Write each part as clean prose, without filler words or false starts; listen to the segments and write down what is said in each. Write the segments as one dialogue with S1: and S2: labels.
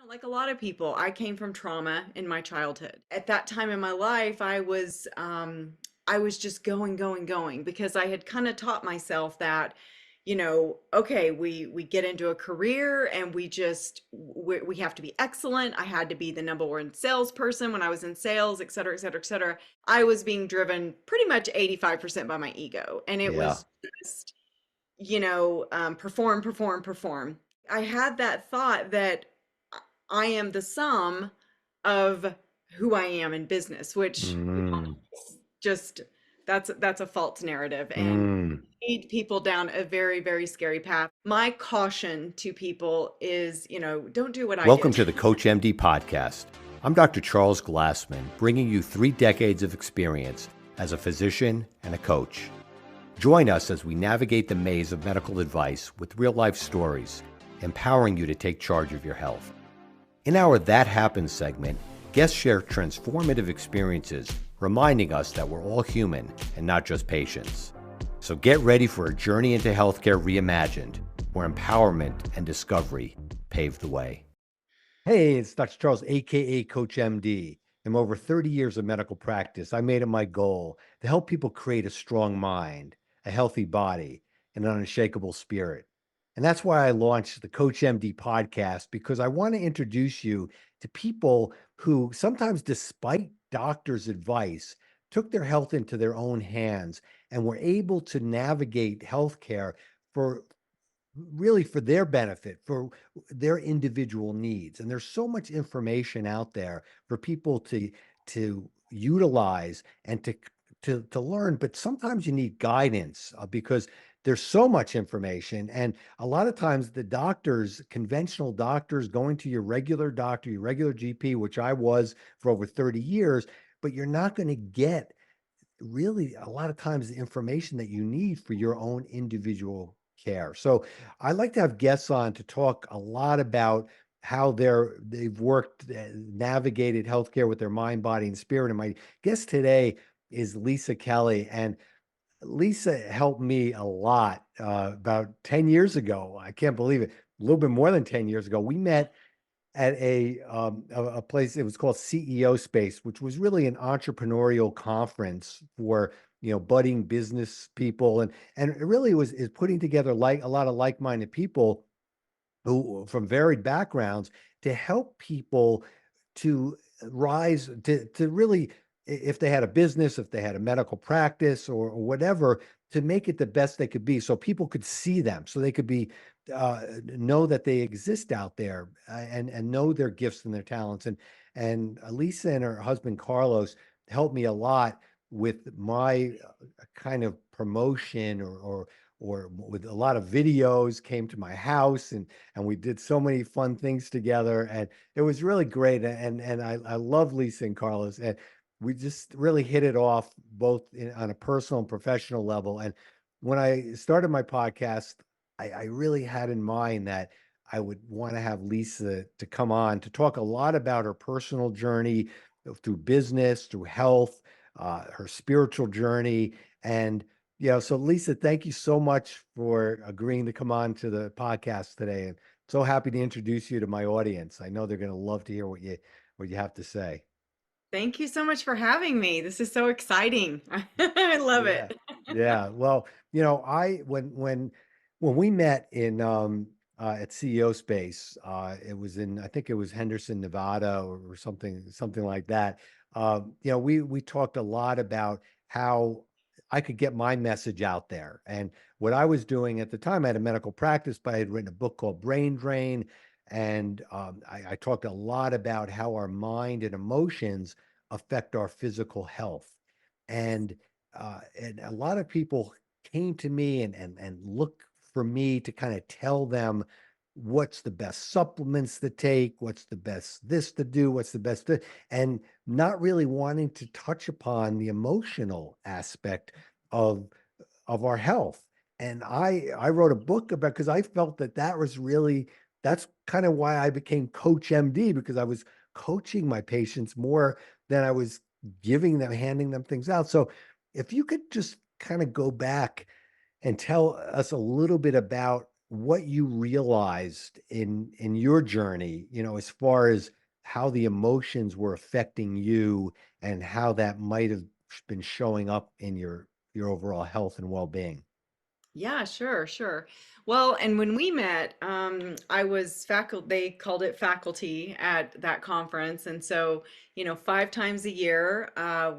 S1: Like a lot of people, I came from trauma in my childhood. At that time in my life, I was just going because I had kind of taught myself that, okay, we get into a career and we have to be excellent. I had to be the number one salesperson when I was in sales, et cetera, et cetera, et cetera. I was being driven pretty much 85% by my ego, and it
S2: Yeah.
S1: was just, perform, perform, perform. I had that thought that I am the sum of who I am in business, which
S2: Mm,
S1: just that's a false narrative and
S2: mm.
S1: lead people down a very, very scary path. My caution to people is, don't do what I
S2: Welcome
S1: did.
S2: to the CoachMD podcast. I'm Dr. Charles Glassman, bringing you 3 decades of experience as a physician and a coach. Join us as we navigate the maze of medical advice with real-life stories, empowering you to take charge of your health. In our That Happens segment, guests share transformative experiences, reminding us that we're all human and not just patients. So get ready for a journey into healthcare reimagined, where empowerment and discovery pave the way. Hey, it's Dr. Charles, aka Coach MD. In over 30 years of medical practice, I made it my goal to help people create a strong mind, a healthy body, and an unshakable spirit. And that's why I launched the Coach MD podcast, because I want to introduce you to people who sometimes, despite doctors' advice, took their health into their own hands and were able to navigate healthcare for really for their benefit, for their individual needs. And there's so much information out there for people to utilize and to learn, but sometimes you need guidance because there's so much information. And a lot of times the doctors, conventional doctors, going to your regular doctor, your regular GP, which I was for over 30 years, but you're not going to get really a lot of times the information that you need for your own individual care. So I like to have guests on to talk a lot about how they've worked, navigated healthcare with their mind, body, and spirit. And my guest today is Lisa Kelley, and Lisa helped me a lot about 10 years ago. I can't believe it. A little bit more than 10 years ago, we met at a place. It was called CEO Space, which was really an entrepreneurial conference for budding business people, and it really is putting together like a lot of like-minded people who from varied backgrounds to help people to rise to really, if they had a business, if they had a medical practice or whatever, to make it the best they could be so people could see them, so they could be know that they exist out there, and know their gifts and their talents. And Lisa and her husband Carlos helped me a lot with my kind of promotion, or with a lot of videos, came to my house, and we did so many fun things together, and it was really great. And I love Lisa and Carlos, and we just really hit it off both on a personal and professional level. And when I started my podcast, I really had in mind that I would want to have Lisa to come on to talk a lot about her personal journey through business, through health, her spiritual journey. And so Lisa, thank you so much for agreeing to come on to the podcast today. And so happy to introduce you to my audience. I know they're going to love to hear what you have to say.
S1: Thank you so much for having me. This is so exciting. I love
S2: Yeah.
S1: it.
S2: Yeah. Well, I when we met in at CEO Space, it was in, I think it was Henderson, Nevada, or something like that. We talked a lot about how I could get my message out there. And what I was doing at the time, I had a medical practice, but I had written a book called Brain Drain. And I talked a lot about how our mind and emotions affect our physical health. And a lot of people came to me and look for me to kind of tell them what's the best supplements to take, what's the best this to do, what's the best and not really wanting to touch upon the emotional aspect of our health. And I wrote a book about, because I felt that was really, that's kind of why I became Coach MD, because I was coaching my patients more than I was handing them things out. So if you could just kind of go back and tell us a little bit about what you realized in your journey, as far as how the emotions were affecting you and how that might have been showing up in your overall health and well-being.
S1: Yeah, sure, sure. Well, and when we met, I was faculty, they called it faculty at that conference. And so, 5 times a year,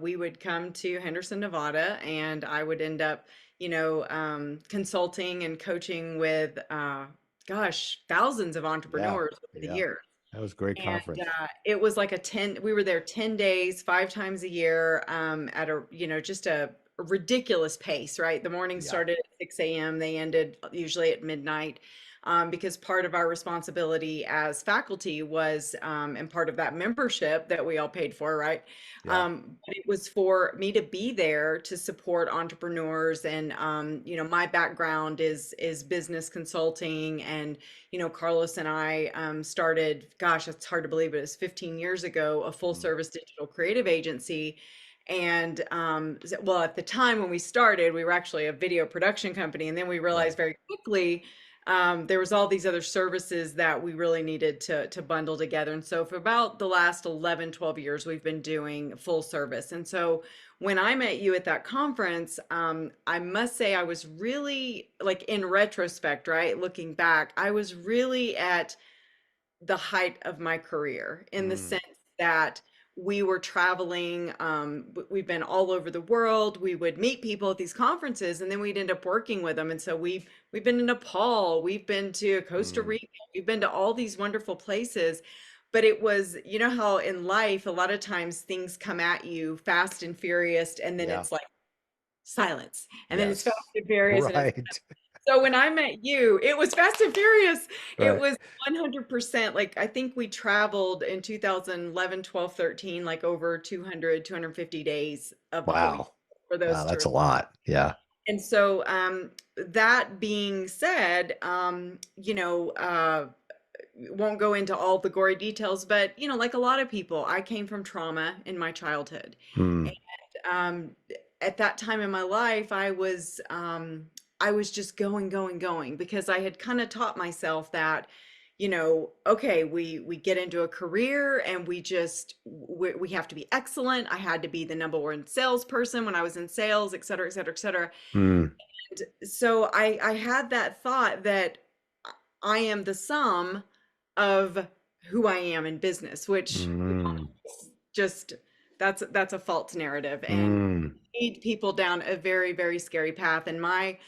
S1: we would come to Henderson, Nevada, and I would end up, consulting and coaching with, thousands of
S2: Yeah,
S1: entrepreneurs over the
S2: yeah.
S1: years.
S2: That was a great
S1: And
S2: conference.
S1: it was like we were there 10 days, 5 times a year, at just a ridiculous pace, right? The morning
S2: Yeah.
S1: started at 6 a.m., they ended usually at midnight. Because part of our responsibility as faculty was, and part of that membership that we all paid for, right?
S2: Yeah.
S1: But it was for me to be there to support entrepreneurs. And, my background is business consulting. And Carlos and I started, gosh, it's hard to believe it was 15 years ago, a full
S2: Mm.
S1: service digital creative agency. And well, at the time when we started, we were actually a video production company. And then we
S2: Right.
S1: realized very quickly there was all these other services that we really needed to bundle together. And so for about the last 11, 12 years, we've been doing full service. And so when I met you at that conference, I must say I was really, like, in retrospect, right? Looking back, I was really at the height of my career in the
S2: Mm.
S1: sense that we were traveling. We've been all over the world. We would meet people at these conferences, and then we'd end up working with them. And so we've been to Nepal, we've been to Costa
S2: Mm.
S1: Rica, we've been to all these wonderful places. But it was, how in life, a lot of times things come at you fast and furious, and then
S2: Yeah.
S1: it's like silence, and then it's fast
S2: Yes.
S1: and furious, and it's
S2: Right.
S1: so when I met you, it was Fast and Furious. It
S2: Right.
S1: was 100%. Like, I think we traveled in 2011, 12, 13, like over 200, 250 days of the whole year
S2: Wow.
S1: for those
S2: Wow, that's
S1: tours.
S2: a lot. Yeah.
S1: And so, that being said, won't go into all the gory details, but, like a lot of people, I came from trauma in my childhood.
S2: Mm.
S1: um, at that time in my life, I was just going, going, going because I had kind of taught myself that, okay, we get into a career and we have to be excellent. I had to be the number one salesperson when I was in sales, et cetera, et cetera, et cetera.
S2: Mm.
S1: And so I had that thought that I am the sum of who I am in business, which
S2: Mm.
S1: just that's a false narrative and
S2: Mm.
S1: lead people down a very, very scary path. And my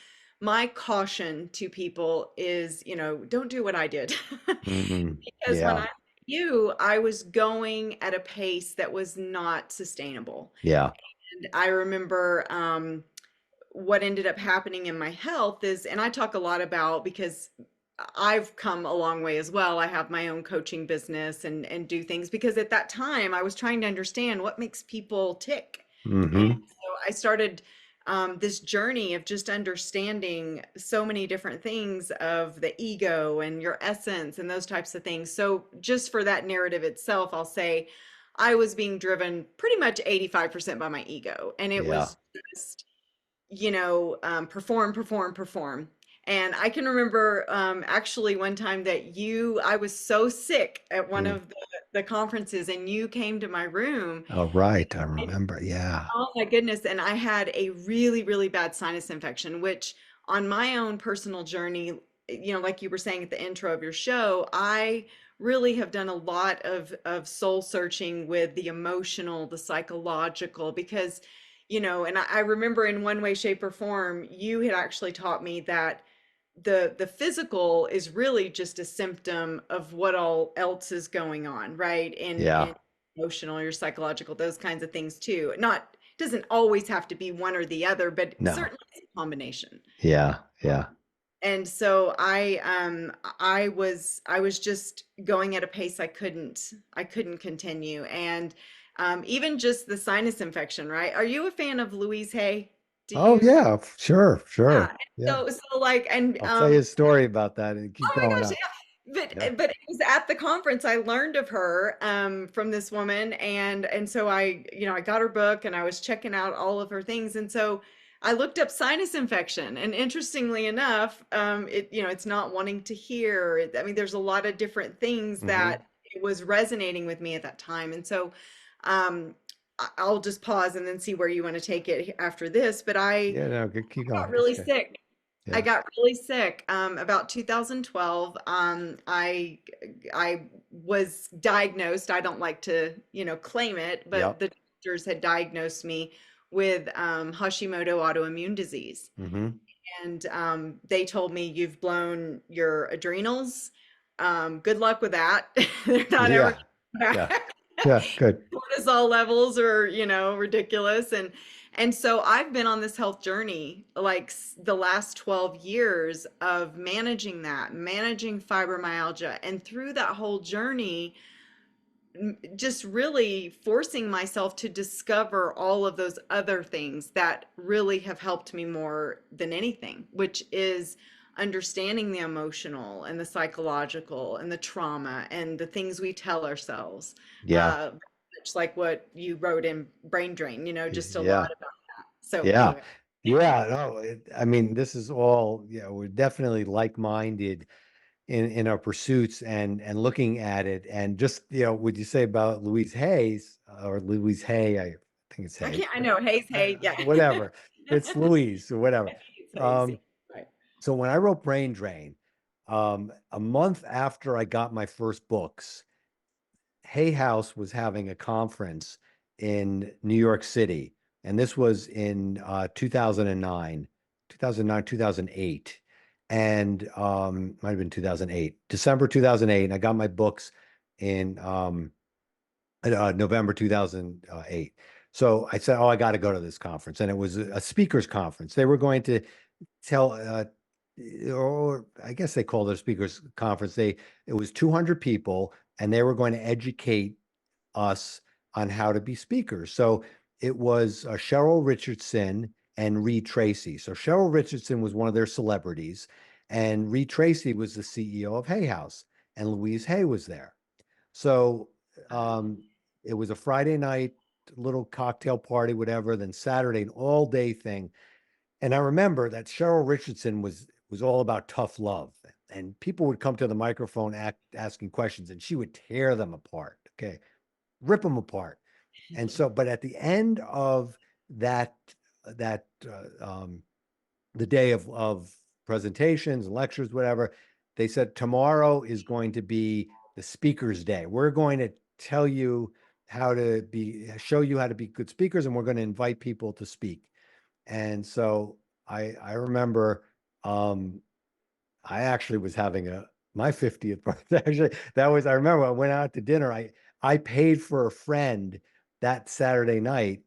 S1: caution to people is, don't do what I did.
S2: Mm.
S1: Because when I
S2: Yeah.
S1: met you, I was going at a pace that was not sustainable.
S2: Yeah.
S1: And I remember what ended up happening in my health is, and I talk a lot about because I've come a long way as well. I have my own coaching business and do things because at that time I was trying to understand what makes people tick. And
S2: Mm-hmm.
S1: so I started this journey of just understanding so many different things of the ego and your essence and those types of things. So just for that narrative itself, I'll say I was being driven pretty much 85% by my ego. And it
S2: Yeah.
S1: was just, perform, perform, perform. And I can remember actually one time that I was so sick at one
S2: Mm.
S1: of the conferences, and you came to my room.
S2: Oh, right. I remember. Yeah.
S1: Oh my goodness. And I had a really, really bad sinus infection, which on my own personal journey, like you were saying at the intro of your show, I really have done a lot of soul searching with the emotional, the psychological, because, and I remember in one way, shape, or form, you had actually taught me that the physical is really just a symptom of what all else is going on, right? And
S2: Yeah.
S1: emotional, your psychological, those kinds of things too. Not doesn't always have to be one or the other, but
S2: No.
S1: certainly it's a combination.
S2: Yeah. Yeah.
S1: And so I was just going at a pace I couldn't continue. And even just the sinus infection, right? Are you a fan of Louise Hay? Do
S2: Oh,
S1: you?
S2: yeah. Sure.
S1: Yeah.
S2: Sure. Yeah.
S1: So like, and
S2: I'll tell you a story about that and keep
S1: oh my
S2: going
S1: gosh,
S2: on.
S1: yeah.
S2: Yeah.
S1: But it was at the conference I learned of her from this woman, and so I got her book and I was checking out all of her things. And so I looked up sinus infection, and interestingly enough, it's not wanting to hear. I mean, there's a lot of different things
S2: Hmm.
S1: that it was resonating with me at that time. And so, um, I'll just pause and then see where you want to take it after this. But I
S2: Yeah, no, keep
S1: got
S2: going. It's
S1: really
S2: good.
S1: sick. I
S2: Yeah.
S1: got really sick about 2012. I was diagnosed. I don't like to, claim it, but
S2: Yep.
S1: the doctors had diagnosed me with Hashimoto autoimmune disease,
S2: Hmm.
S1: and they told me you've blown your adrenals. Good luck with that. They're not ever
S2: Yeah.
S1: coming
S2: Yeah.
S1: back.
S2: Yeah. Good.
S1: Cortisol levels are, ridiculous. And so I've been on this health journey like the last 12 years of managing that, managing fibromyalgia. And through that whole journey, just really forcing myself to discover all of those other things that really have helped me more than anything, which is understanding the emotional and the psychological and the trauma and the things we tell ourselves.
S2: Yeah.
S1: Uh, much like what you wrote in Brain Drain, just a lot
S2: Yeah.
S1: about that. So
S2: Yeah.
S1: anyway,
S2: Yeah. No, I mean, this is all, yeah, we're definitely like-minded in our pursuits and looking at it. And just, would you say about Louise Hayes or Louise Hay? I think it's Hay,
S1: I know, Hayes, hey, yeah.
S2: whatever. It's Louise or whatever.
S1: Hayes, Hayes, yeah.
S2: Um,
S1: Right.
S2: so when I wrote Brain Drain, a month after I got my first books, Hay House was having a conference in New York City, and this was in 2009, 2008, and might have been 2008, December 2008. And I got my books in November 2008. So I said, "Oh, I got to go to this conference," and it was a speakers conference. They were going to tell, or I guess they called it a speakers conference. It was 200 people, and they were going to educate us on how to be speakers. So it was Cheryl Richardson and Reed Tracy. So Cheryl Richardson was one of their celebrities, and Reed Tracy was the CEO of Hay House, and Louise Hay was there. So um, it was a Friday night little cocktail party, whatever, then Saturday, an all day thing. And I remember that Cheryl Richardson was all about tough love, and people would come to the microphone asking questions, and she would tear them apart. Okay, rip them apart. And so, but at the end of that that the day of presentations and lectures, whatever, they said tomorrow is going to be the speakers day. We're going to tell you show you how to be good speakers, and we're going to invite people to speak. And so I remember I actually was having my 50th birthday. Actually, I remember I went out to dinner. I paid for a friend that Saturday night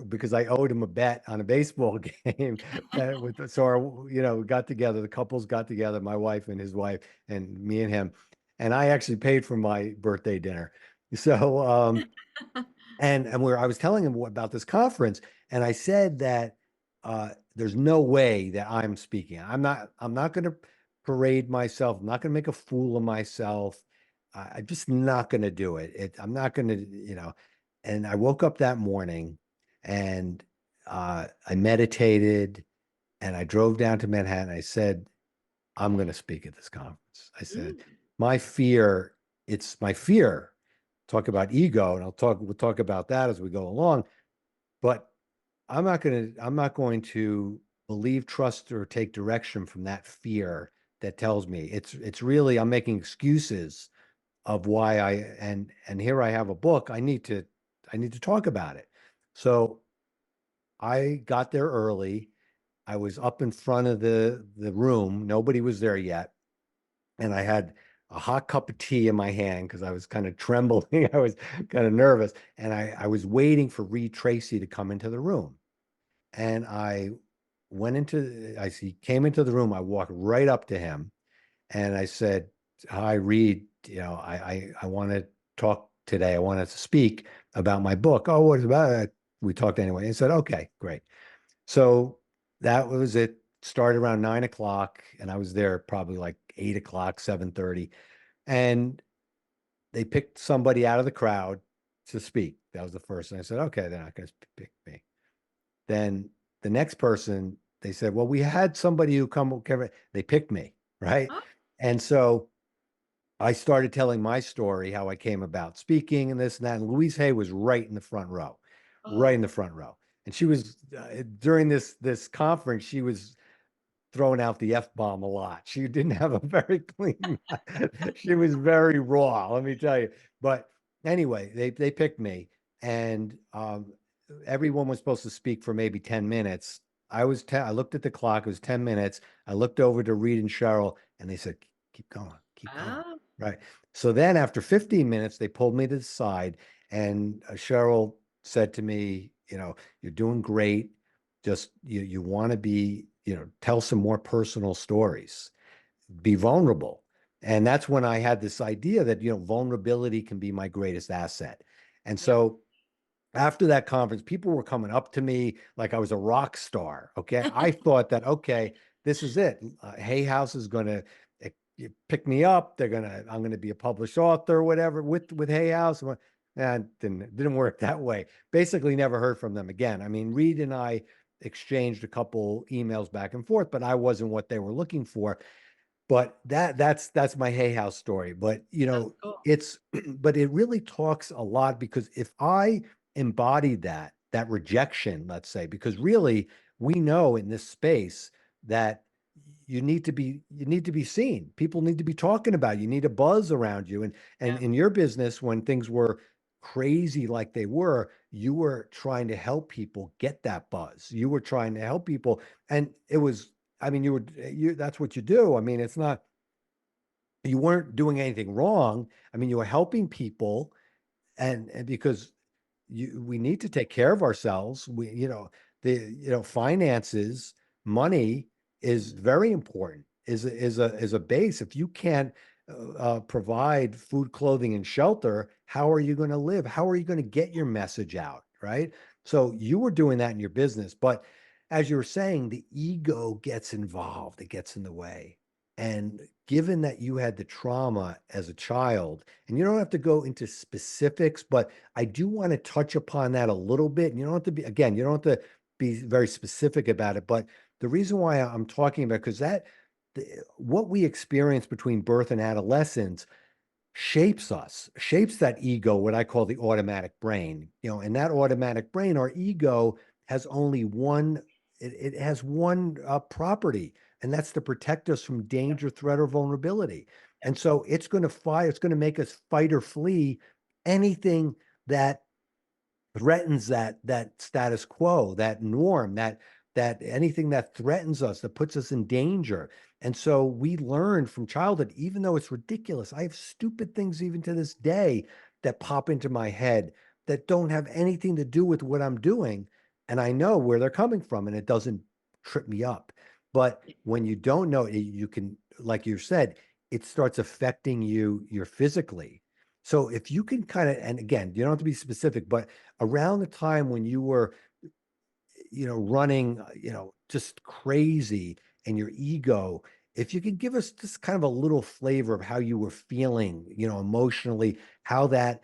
S2: because I owed him a bet on a baseball game. So we got together, the couples got together, my wife and his wife, and me and him, and I actually paid for my birthday dinner. So and where I was telling him about this conference, and I said that there's no way that I'm speaking. I'm not going to parade myself. I'm not going to make a fool of myself. I'm just not going to do it. I'm not going to. And I woke up that morning, and I meditated, and I drove down to Manhattan. I said, I'm going to speak at this conference. I said,
S1: Mm.
S2: my fear, it's my fear. Talk about ego, and we'll talk about that as we go along. But I'm not going to believe, trust, or take direction from that fear that tells me it's really I'm making excuses of why and here I have a book. I need to talk about it. So I got there early. I was up in front of the room. Nobody was there yet. And I had a hot cup of tea in my hand because I was kind of trembling. I was kind of nervous. And I was waiting for Reed Tracy to come into the room. And he came into the room. I walked right up to him and I said, "Hi, Reed, I want to talk today. I wanted to speak about my book." "Oh, what is it about?" We talked anyway. And said, "Okay, great." So that was it. Started around 9 o'clock, and I was there probably like 8 o'clock, 7:30. And they picked somebody out of the crowd to speak. That was the first. And I said, "Okay, they're not going to pick me." Then the next person, they said, well, we had somebody who come, they picked me, right?
S1: Oh,
S2: And so I started telling my story, how I came about speaking and this and that. And Louise Hay was right in the front row, right in
S1: oh,
S2: the front row. And she was during this conference, she was throwing out the F-bomb a lot. She didn't have a very clean, she was very raw, let me tell you. But anyway, they picked me, and everyone was supposed to speak for maybe 10 minutes. I looked at the clock, it was 10 minutes. I looked over to Reed and Cheryl, and they said, keep going, keep going.
S1: oh,
S2: Right. So then after 15 minutes, they pulled me to the side, and Cheryl said to me, you're doing great. Just you want to be, tell some more personal stories, be vulnerable. And that's when I had this idea that, vulnerability can be my greatest asset. And
S1: yeah.
S2: so after that conference, people were coming up to me like I was a rock star. Okay. I thought that, okay, this is it. Hay House is going to pick me up. I'm going to be a published author or whatever with Hay House. And didn't work that way. Basically never heard from them again. I mean, Reed and I exchanged a couple emails back and forth, but I wasn't what they were looking for. But that's my Hay House story. But
S1: That's cool.
S2: it's but it really talks a lot, because if I embodied that rejection, let's say, because really we know in this space that you need to be seen. People need to be talking about you. You need a buzz around you. And
S1: Yeah.
S2: in your business, when things were crazy like they were, you were trying to help people get that buzz. You were trying to help people. And it was, I mean, that's what you do. I mean, you weren't doing anything wrong. I mean, you were helping people, and because we need to take care of ourselves. Finances, money is very important, is a base. If you can't provide food, clothing, and shelter, how are you going to live? How are you going to get your message out? Right. So you were doing that in your business, but as you were saying, the ego gets involved, it gets in the way. And given that you had the trauma as a child, and you don't have to go into specifics, but I do want to touch upon that a little bit. And you don't have to be, again, you don't have to be very specific about it. But the reason why I'm talking about, because what we experience between birth and adolescence shapes us, shapes that ego, what I call the automatic brain. In that automatic brain, our ego has only one, it has one property, and that's to protect us from danger, threat, or vulnerability. And so it's going to make us fight or flee anything that threatens that status quo, that norm, that anything that threatens us, that puts us in danger. And so we learned from childhood, even though it's ridiculous. I have stupid things even to this day that pop into my head that don't have anything to do with what I'm doing. And I know where they're coming from, and it doesn't trip me up. But when you don't know, you can, like you said, it starts affecting you physically. So if you can kind of, and again, you don't have to be specific, but around the time when you were, running, just crazy, and your ego, if you could give us just kind of a little flavor of how you were feeling, emotionally, how that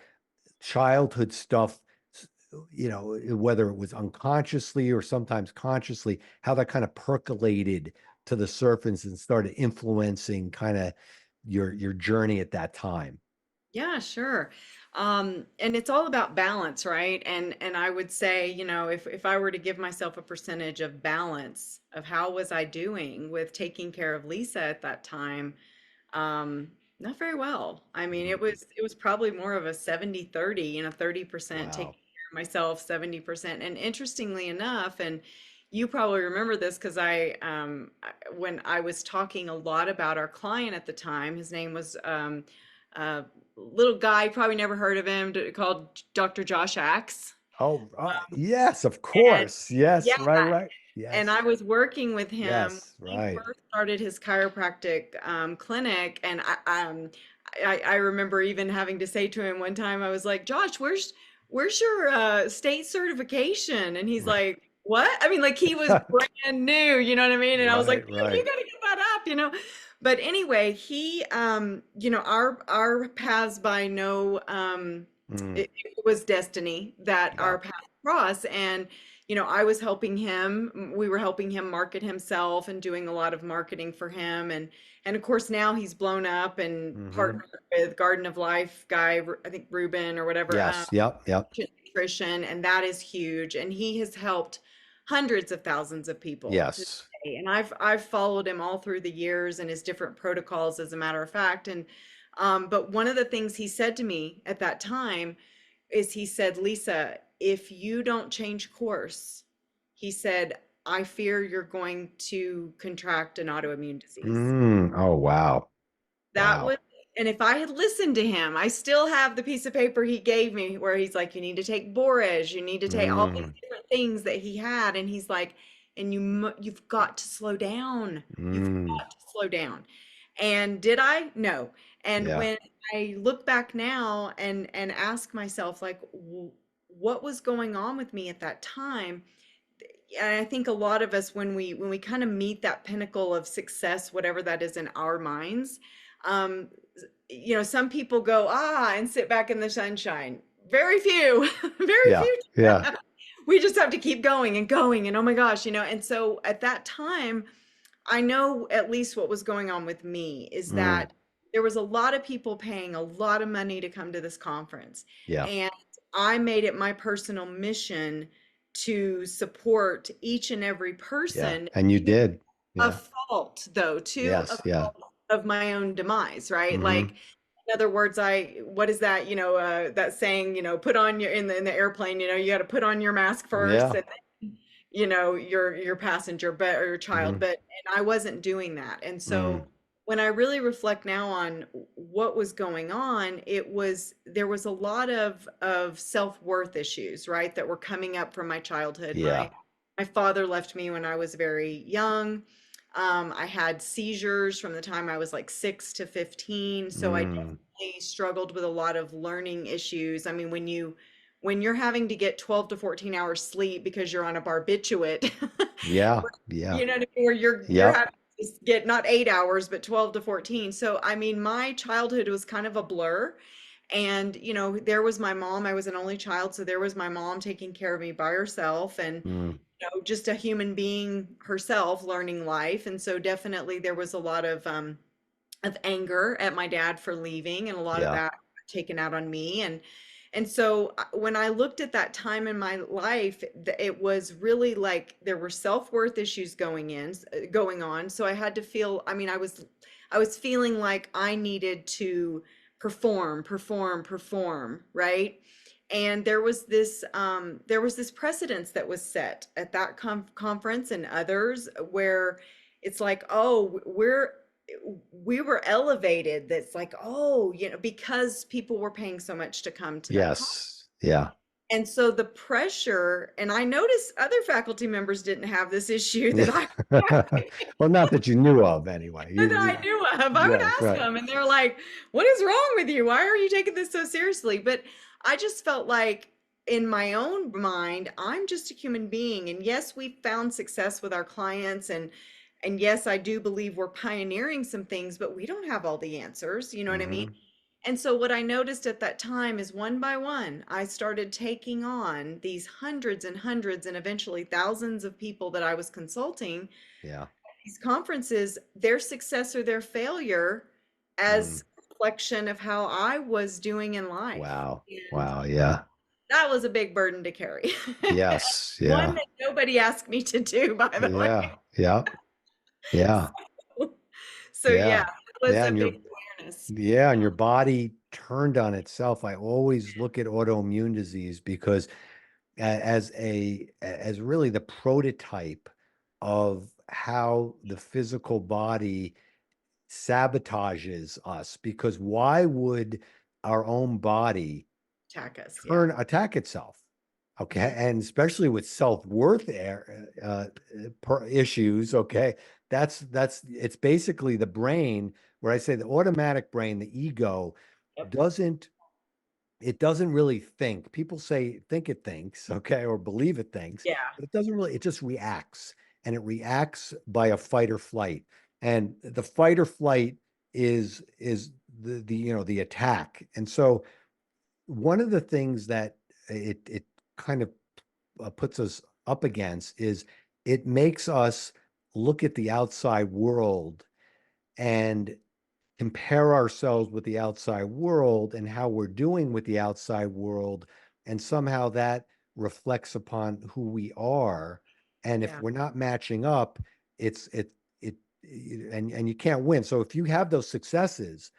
S2: childhood stuff, whether it was unconsciously or sometimes consciously, how that kind of percolated to the surface and started influencing kind of your journey at that time.
S1: Yeah, sure. And it's all about balance, right? And I would say, if I were to give myself a percentage of balance of how was I doing with taking care of Lisa at that time, not very well. I mean,
S2: Mhm.
S1: it was probably more of a 70-30, 30% taking
S2: Wow.
S1: care of myself, 70%. And interestingly enough, and you probably remember this because when I was talking a lot about our client at the time, his name was a little guy, probably never heard of him, called Dr. Josh Axe.
S2: Oh, yes, of
S1: And
S2: course.
S1: yeah,
S2: Yes, right, right.
S1: and
S2: Yes,
S1: I was working with him when
S2: yes,
S1: he
S2: right.
S1: first started his chiropractic clinic, and I remember even having to say to him one time, I was like, Josh, where's your state certification? And he's
S2: Right,
S1: like, what? I mean, like he was brand new, you know what I mean? And I was like,
S2: right,
S1: dude, you
S2: right.
S1: got to get that up. But anyway, our paths by no,
S2: Mm,
S1: it was destiny that
S2: yeah.
S1: our paths cross, and I was helping him. We were helping him market himself and doing a lot of marketing for him. And of course now he's blown up and
S2: Hmm.
S1: partnered with Garden of Life guy, I think Ruben or whatever,
S2: Yes. Yep. Yep.
S1: nutrition, and that is huge. And he has helped hundreds of thousands of people to this
S2: Yes.
S1: day. And I've followed him all through the years and his different protocols, as a matter of fact. And but one of the things he said to me at that time is he said, Lisa, if you don't change course, he said, I fear you're going to contract an autoimmune disease.
S2: Mm. Oh, wow.
S1: That
S2: Wow.
S1: was, and if I had listened to him, I still have the piece of paper he gave me where he's like, you need to take borage, you need to take all these
S2: Mm.
S1: different things that he had. And he's like, and you've got to slow down. You've
S2: Mm.
S1: got to slow down. And did I? No. And
S2: Yeah.
S1: when I look back now and ask myself, like, what was going on with me at that time? And I think a lot of us, when we kind of meet that pinnacle of success, whatever that is in our minds, um, some people go, and sit back in the sunshine. Very few, very
S2: Yeah.
S1: few.
S2: Yeah.
S1: We just have to keep going and going. And oh my gosh, and so at that time, I know at least what was going on with me is
S2: Mm.
S1: that there was a lot of people paying a lot of money to come to this conference.
S2: Yeah.
S1: And I made it my personal mission to support each and every
S2: Yeah.
S1: person
S2: And you
S1: to
S2: did.
S1: a
S2: Yeah.
S1: fault, though, to a
S2: Yes. Yeah.
S1: fault of my own demise, right?
S2: Hmm.
S1: Like, in other words, what is that, that saying, put on your, in the airplane, you got to put on your mask first
S2: Yeah.
S1: and your passenger but or your child,
S2: Hmm.
S1: and I wasn't doing that. And
S2: Mm.
S1: so when I really reflect now on what was going on, there was a lot of self-worth issues, right, that were coming up from my childhood.
S2: Yeah.
S1: My father left me when I was very young. I had seizures from the time I was like 6 to 15, so I
S2: Mm.
S1: definitely struggled with a lot of learning issues. I mean, when you're having to get 12 to 14 hours sleep because you're on a barbiturate,
S2: Yeah. Yeah.
S1: you know what I mean? Where you're
S2: Yep.
S1: having to get not 8 hours, but 12 to 14. So I mean, my childhood was kind of a blur. And there was my mom. I was an only child, so there was my mom taking care of me by herself, and
S2: Mm.
S1: just a human being herself learning life. And so definitely there was a lot of anger at my dad for leaving, and a lot of
S2: Yeah.
S1: that taken out on me. And so when I looked at that time in my life, it was really like there were self-worth issues going on. So I had to feel, I mean, I was feeling like I needed to perform, perform, perform, right? And there was this precedence that was set at that conference and others, where it's like, oh, we were elevated. That's like, oh, because people were paying so much to come to that conference.
S2: Yes. Yeah.
S1: And so the pressure, and I noticed other faculty members didn't have this issue that
S2: Yeah.
S1: I
S2: Well, not that you knew of anyway.
S1: that I knew of. I would
S2: Right.
S1: ask
S2: Right.
S1: them, and they're like, "What is wrong with you? Why are you taking this so seriously?" But I just felt like, in my own mind, I'm just a human being, and yes, we found success with our clients, and yes, I do believe we're pioneering some things, but we don't have all the answers. You know what I mean?
S2: Hmm.
S1: And so what I noticed at that time is, one by one, I started taking on these hundreds and hundreds and eventually thousands of people that I was consulting,
S2: Yeah.
S1: these conferences, their success or their failure
S2: Mm.
S1: as a reflection of how I was doing in life.
S2: Wow.
S1: And
S2: Wow. Yeah.
S1: that was a big burden to carry.
S2: Yes.
S1: One
S2: Yeah.
S1: that nobody asked me to do, by the way.
S2: Yeah. Yeah. Yeah.
S1: So yeah,
S2: Yeah.
S1: it was
S2: Yeah.
S1: a
S2: And
S1: big awareness.
S2: yeah, and your body turned on itself. I always look at autoimmune disease because as really the prototype of how the physical body sabotages us, because why would our own body
S1: Attack us, yeah.
S2: attack itself? Okay.
S1: Mhm.
S2: And especially with self-worth issues. Okay. It's basically the brain, where I say the automatic brain, the ego,
S1: Yep.
S2: doesn't, it doesn't really think. People say think it thinks, okay, or believe it thinks,
S1: Yeah.
S2: but it doesn't really, it just reacts, and it reacts by a fight or flight. And the fight or flight is the attack. And so one of the things that it kind of puts us up against is it makes us look at the outside world and compare ourselves with the outside world and how we're doing with the outside world. And somehow that reflects upon who we are. And if
S1: Yeah.
S2: we're not matching up, it's it and you can't win. So if you have those successes,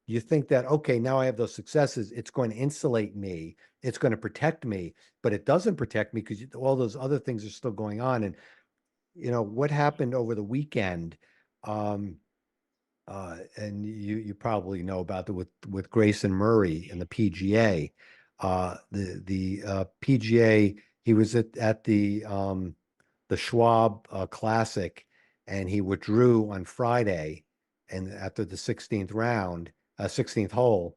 S2: you think that, okay, now I have those successes, it's going to insulate me, it's going to protect me, but it doesn't protect me because all those other things are still going on. And what happened over the weekend, um, and you probably know about the with Grayson Murray and the PGA. The PGA, he was at the Schwab Classic, and he withdrew on Friday, and after the 16th round, 16th hole,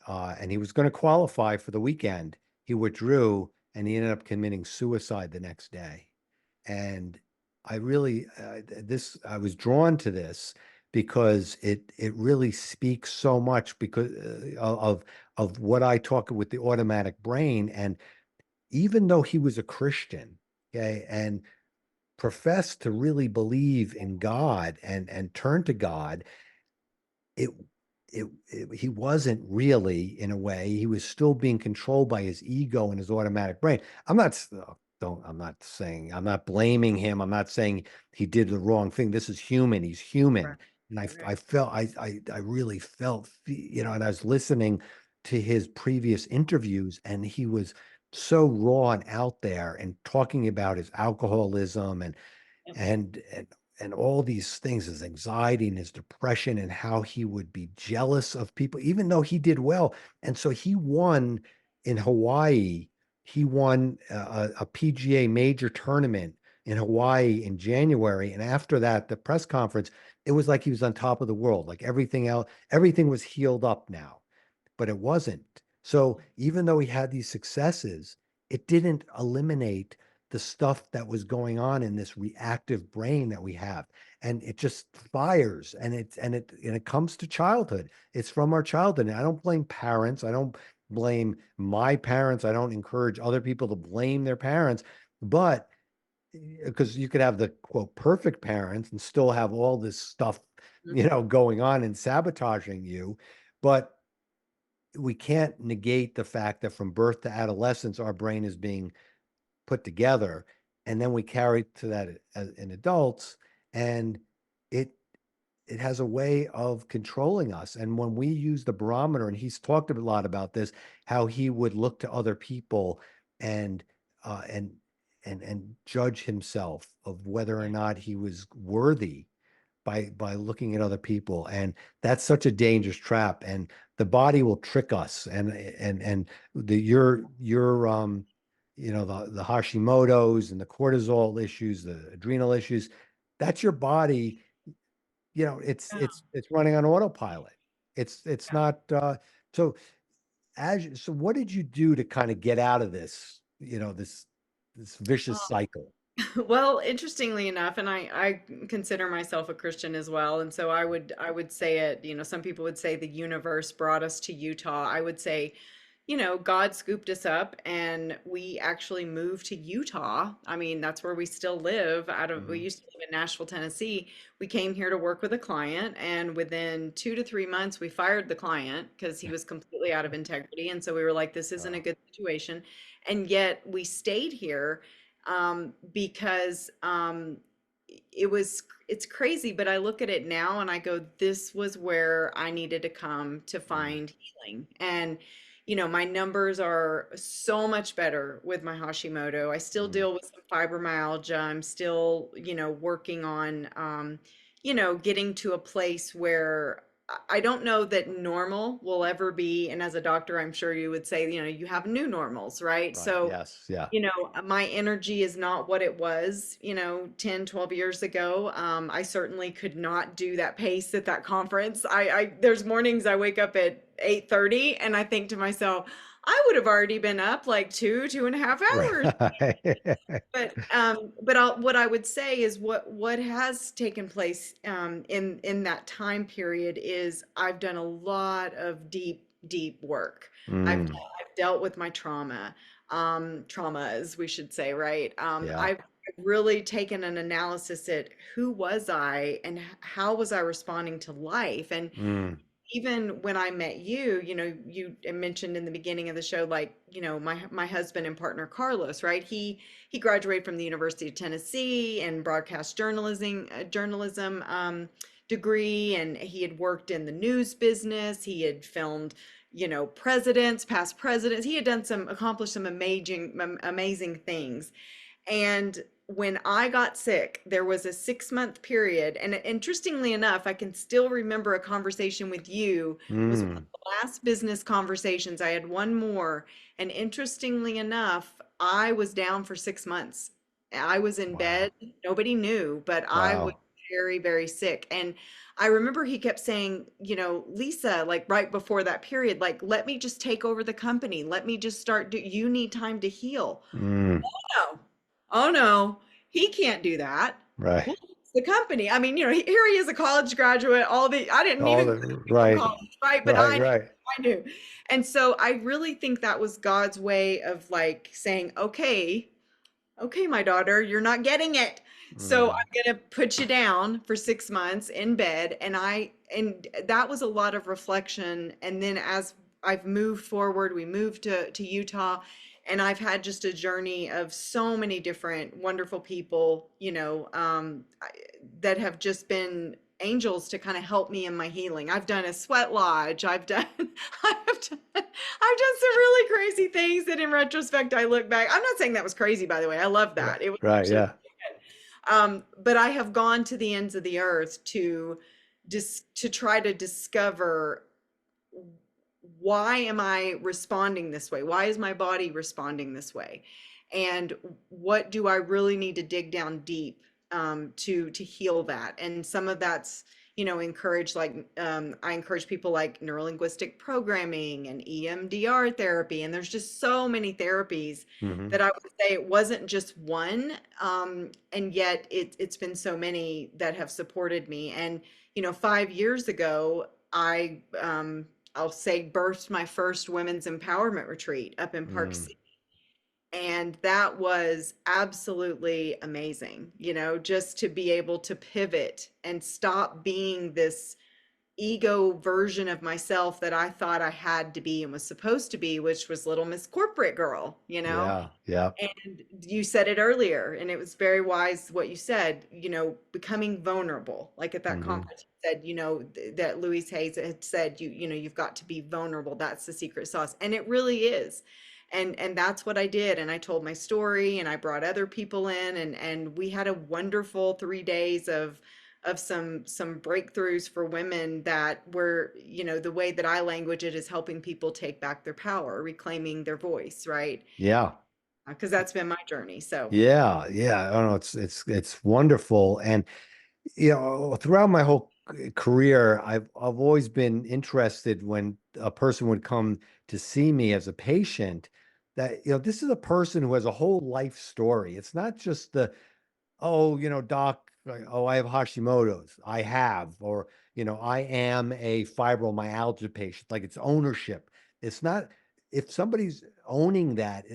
S2: and he was going to qualify for the weekend. He withdrew, and he ended up committing suicide the next day. And I really, I was drawn to this because it really speaks so much because of what I talk with the automatic brain. And even though he was a Christian, okay, and professed to really believe in God and turn to God, it, he wasn't really, in a way, he was still being controlled by his ego and his automatic brain. I'm not don't I'm not saying, I'm not blaming him. I'm not saying he did the wrong thing. This is human. He's
S1: Right.
S2: human. And
S1: Right.
S2: I felt I really felt, and I was listening to his previous interviews, and he was so raw and out there and talking about his alcoholism
S1: Yep.
S2: and and and all these things, his anxiety and his depression, and how he would be jealous of people even though he did well. And so he won in Hawaii. He won a PGA major tournament in Hawaii in January, and after that, the press conference, it was like he was on top of the world, like everything else, everything was healed up now, but it wasn't. So even though he had these successes, it didn't eliminate the stuff that was going on in this reactive brain that we have. And it just fires, and it comes to childhood. It's from our childhood. And I don't blame parents. I don't blame my parents. I don't encourage other people to blame their parents, but because you could have the quote perfect parents and still have all this stuff,
S1: Mhm.
S2: going on and sabotaging you. But we can't negate the fact that from birth to adolescence, our brain is being put together, and then we carry to that in adults, and it it has a way of controlling us. And when we use the barometer, and he's talked a lot about this, how he would look to other people and uh, and and judge himself of whether or
S1: Yeah.
S2: not he was worthy by looking at other people. And that's such a dangerous trap, and the body will trick us. And the your the Hashimoto's and the cortisol issues, the adrenal issues, that's your body.
S1: Yeah.
S2: It's running on autopilot. It's
S1: Yeah.
S2: not so so what did you do to kind of get out of this, this vicious cycle?
S1: Well, interestingly enough, and I consider myself a Christian as well, and so I would say it, some people would say the universe brought us to Utah. I would say, God scooped us up and we actually moved to Utah. I mean, that's where we still live we
S2: Mhm.
S1: used to live in Nashville, Tennessee. We came here to work with a client, and within 2 to 3 months, we fired the client because he was completely out of integrity. And so we were like, this isn't a
S2: Uh,
S1: good situation. And yet we stayed here because it's crazy, but I look at it now and I go, this was where I needed to come to
S2: mm,
S1: find healing. And my numbers are so much better with my Hashimoto. I still
S2: mm,
S1: deal with some fibromyalgia. I'm still, working on, getting to a place where I don't know that normal will ever be. And as a doctor, I'm sure you would say, you have new normals, right?
S2: right.
S1: So,
S2: Yes. Yeah.
S1: my energy is not what it was, 10, 12 years ago. I certainly could not do that pace at that conference. There's mornings I wake up at 8:30 and I think to myself, I would have already been up like 2.5 hours.
S2: Right.
S1: But what I would say is what has taken place in that time period is I've done a lot of deep work. I've
S2: Mm,
S1: dealt with my traumas, we should say, right?
S2: Yeah.
S1: I've really taken an analysis at who was I and how was I responding to life. And
S2: Mm.
S1: even when I met you, you mentioned in the beginning of the show, like, my husband and partner Carlos, right? He graduated from the University of Tennessee and broadcast journalism degree, and he had worked in the news business. He had filmed, presidents, past presidents. He had accomplished some amazing things. And when I got sick, there was a 6-month period. And interestingly enough, I can still remember a conversation with you. It was one of
S2: Mm.
S1: the last business conversations. I had one more. And interestingly enough, I was down for 6 months. I was in
S2: Wow.
S1: bed. Nobody knew, but I was
S2: Wow.
S1: very, very sick. And I remember he kept saying, Lisa, like right before that period, like, let me just take over the company. Let me just you need time to heal.
S2: Mm.
S1: No. Oh no, he can't do that.
S2: Right.
S1: Well, it's the company. I mean, here he is, a college graduate, I didn't
S2: All
S1: even
S2: the
S1: graduate from
S2: right.
S1: college, right? But
S2: Right. Right.
S1: I knew. And so I really think that was God's way of like saying, okay, okay, my daughter, you're not getting it. So
S2: Mm.
S1: I'm gonna put you down for 6 months in bed. And that was a lot of reflection. And then as I've moved forward, we moved to Utah, and I've had just a journey of so many different wonderful people, that have just been angels to kind of help me in my healing. I've done a sweat lodge. I've done some really crazy things that in retrospect I look back. I'm not saying that was crazy, by the way. I love
S2: Right.
S1: that. It was
S2: Right.
S1: actually
S2: Yeah.
S1: good. But I have gone to the ends of the earth to to try to discover, why am I responding this way? Why is my body responding this way? And what do I really need to dig down deep, to heal that? And some of that's, encourage, like, I encourage people like neurolinguistic programming and EMDR therapy. And there's just so many therapies
S2: Hmm.
S1: that I would say it wasn't just one. And yet it's been so many that have supported me. And, 5 years ago, I'll say birthed my first women's empowerment retreat up in Park
S2: Mm.
S1: City. And that was absolutely amazing, just to be able to pivot and stop being this ego version of myself that I thought I had to be and was supposed to be, which was little Miss Corporate Girl.
S2: Yeah. Yeah.
S1: And you said it earlier, and it was very wise what you said, becoming vulnerable. Like at that
S2: Hmm.
S1: conference, you said, that Louise Hayes had said, you've got to be vulnerable. That's the secret sauce. And it really is. And that's what I did. And I told my story, and I brought other people in, and we had a wonderful 3 days of some breakthroughs for women that were, the way that I language it is helping people take back their power, reclaiming their voice, right?
S2: Yeah.
S1: Because that's been my journey. So,
S2: Yeah. Yeah. Oh no, it's wonderful. And throughout my whole career, I've always been interested when a person would come to see me as a patient, that this is a person who has a whole life story. It's not just the, oh, doc, like, oh, I have Hashimoto's, I have, or I am a fibromyalgia patient. Like, it's ownership. It's not, if somebody's owning that,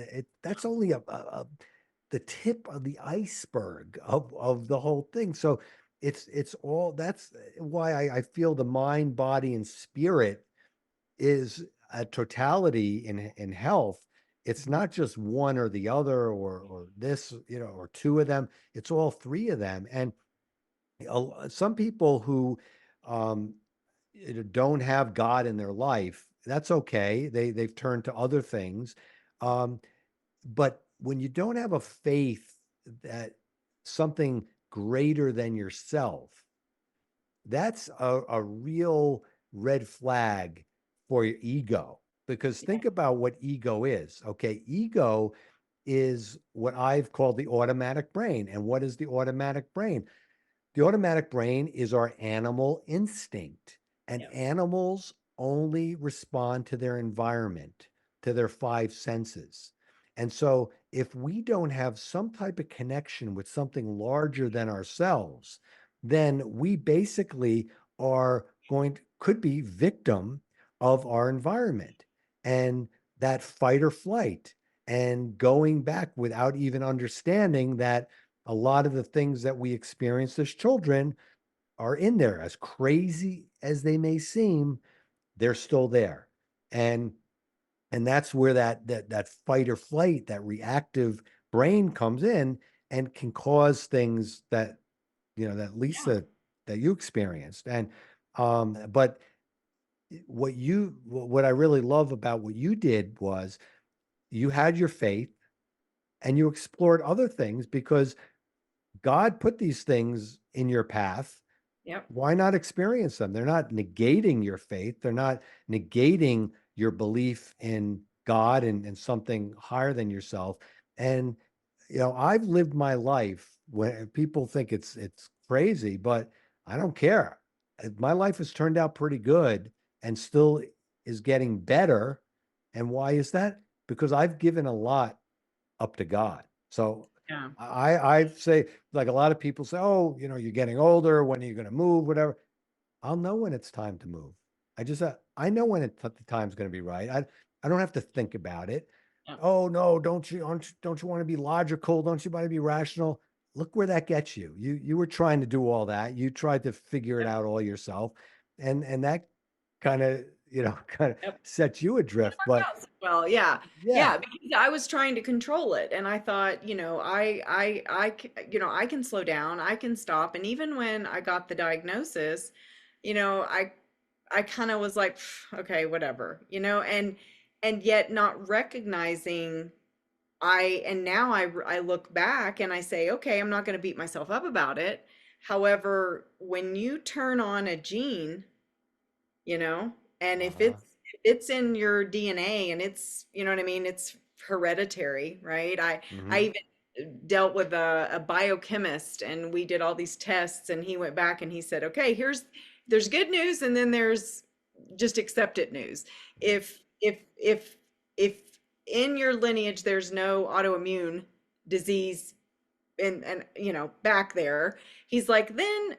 S2: that's only the tip of the iceberg of the whole thing. So it's all, that's why I feel the mind, body, and spirit is a totality in health. It's not just one or the other, or this, or two of them. It's all three of them. And some people who um, don't have God in their life, that's okay. They've turned to other things. Um, but when you don't have a faith that something greater than yourself, that's a real red flag for your ego. Because
S1: yeah,
S2: think about what ego is. Okay, ego is what I've called the automatic brain. And what is the automatic brain? The automatic brain is our animal instinct, and
S1: yeah,
S2: animals only respond to their environment, to their five senses. And so, if we don't have some type of connection with something larger than ourselves, then we basically could be victim of our environment. And that fight or flight and going back without even understanding that a lot of the things that we experienced as children are in there. As crazy as they may seem, they're still there. And that's where that fight or flight, that reactive brain comes in and can cause things that, that
S1: Yeah.
S2: Lisa, that you experienced. And but what I really love about what you did was you had your faith and you explored other things because God put these things in your path.
S1: Yep.
S2: Why not experience them? They're not negating your faith. They're not negating your belief in God and something higher than yourself. And I've lived my life when people think it's crazy, but I don't care. My life has turned out pretty good and still is getting better. And why is that? Because I've given a lot up to God. So
S1: Yeah.
S2: I say, like a lot of people say, oh, you're getting older. When are you going to move? Whatever. I'll know when it's time to move. I know when the time's going to be right. I don't have to think about it.
S1: Yeah.
S2: Oh no, don't you want to be logical? Don't you want to be rational? Look where that gets you. You were trying to do all that. You tried to figure it
S1: Yep.
S2: out all yourself, and that kind of kind of
S1: Yep.
S2: sets you adrift. But
S1: Out so well, yeah. Yeah,
S2: yeah,
S1: because I was trying to control it and I thought, I can slow down, I can stop. And even when I got the diagnosis, you know, I I kind of was like, "Pff, okay, whatever, and yet not recognizing and now I look back and I say, okay, I'm not going to beat myself up about it. However, when you turn on a gene, you know, and
S2: uh-huh.
S1: if it's in your DNA and it's, you know what I mean, it's hereditary, right? I
S2: Hmm.
S1: even dealt with a biochemist and we did all these tests and he went back and he said, okay, there's good news and then there's just accept it news. If in your lineage there's no autoimmune disease and back there, he's like, then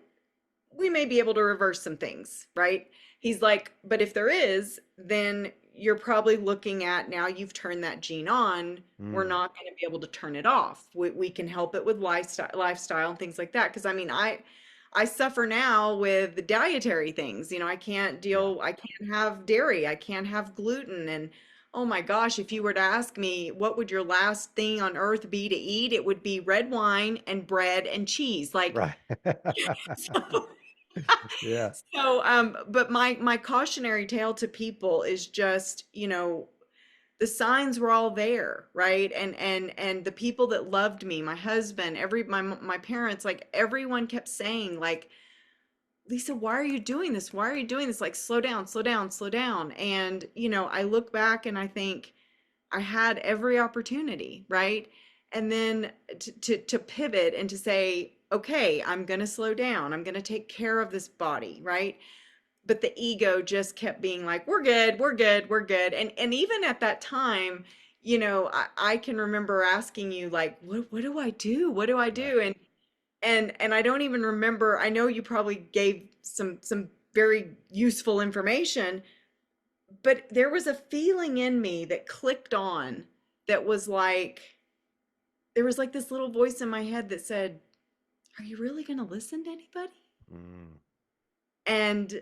S1: we may be able to reverse some things, right? He's like, but if there is, then you're probably looking at now you've turned that gene on. We're
S2: Mm,
S1: not going to be able to turn it off. We can help it with lifestyle and things like that. Because I mean, I suffer now with the dietary things.
S2: yeah.
S1: I can't have dairy. I can't have gluten. And oh my gosh, if you were to ask me what would your last thing on earth be to eat, it would be red wine and bread and cheese. Like,
S2: Right.
S1: so
S2: Yeah.
S1: but my cautionary tale to people is just, the signs were all there, right? And the people that loved me, my husband, my parents, like everyone kept saying, like, Lisa, why are you doing this? Why are you doing this? Like, slow down, slow down, slow down. And, I look back and I think I had every opportunity, right? And then to pivot and to say, okay, I'm going to slow down. I'm going to take care of this body, right? But the ego just kept being like, we're good, we're good, we're good. And even at that time, I can remember asking you like, what do I do? What do I
S2: Right.
S1: do? And I don't even remember. I know you probably gave some very useful information, but there was a feeling in me that clicked on that was like, there was like this little voice in my head that said, are you really going to listen to anybody?
S2: Mm,
S1: And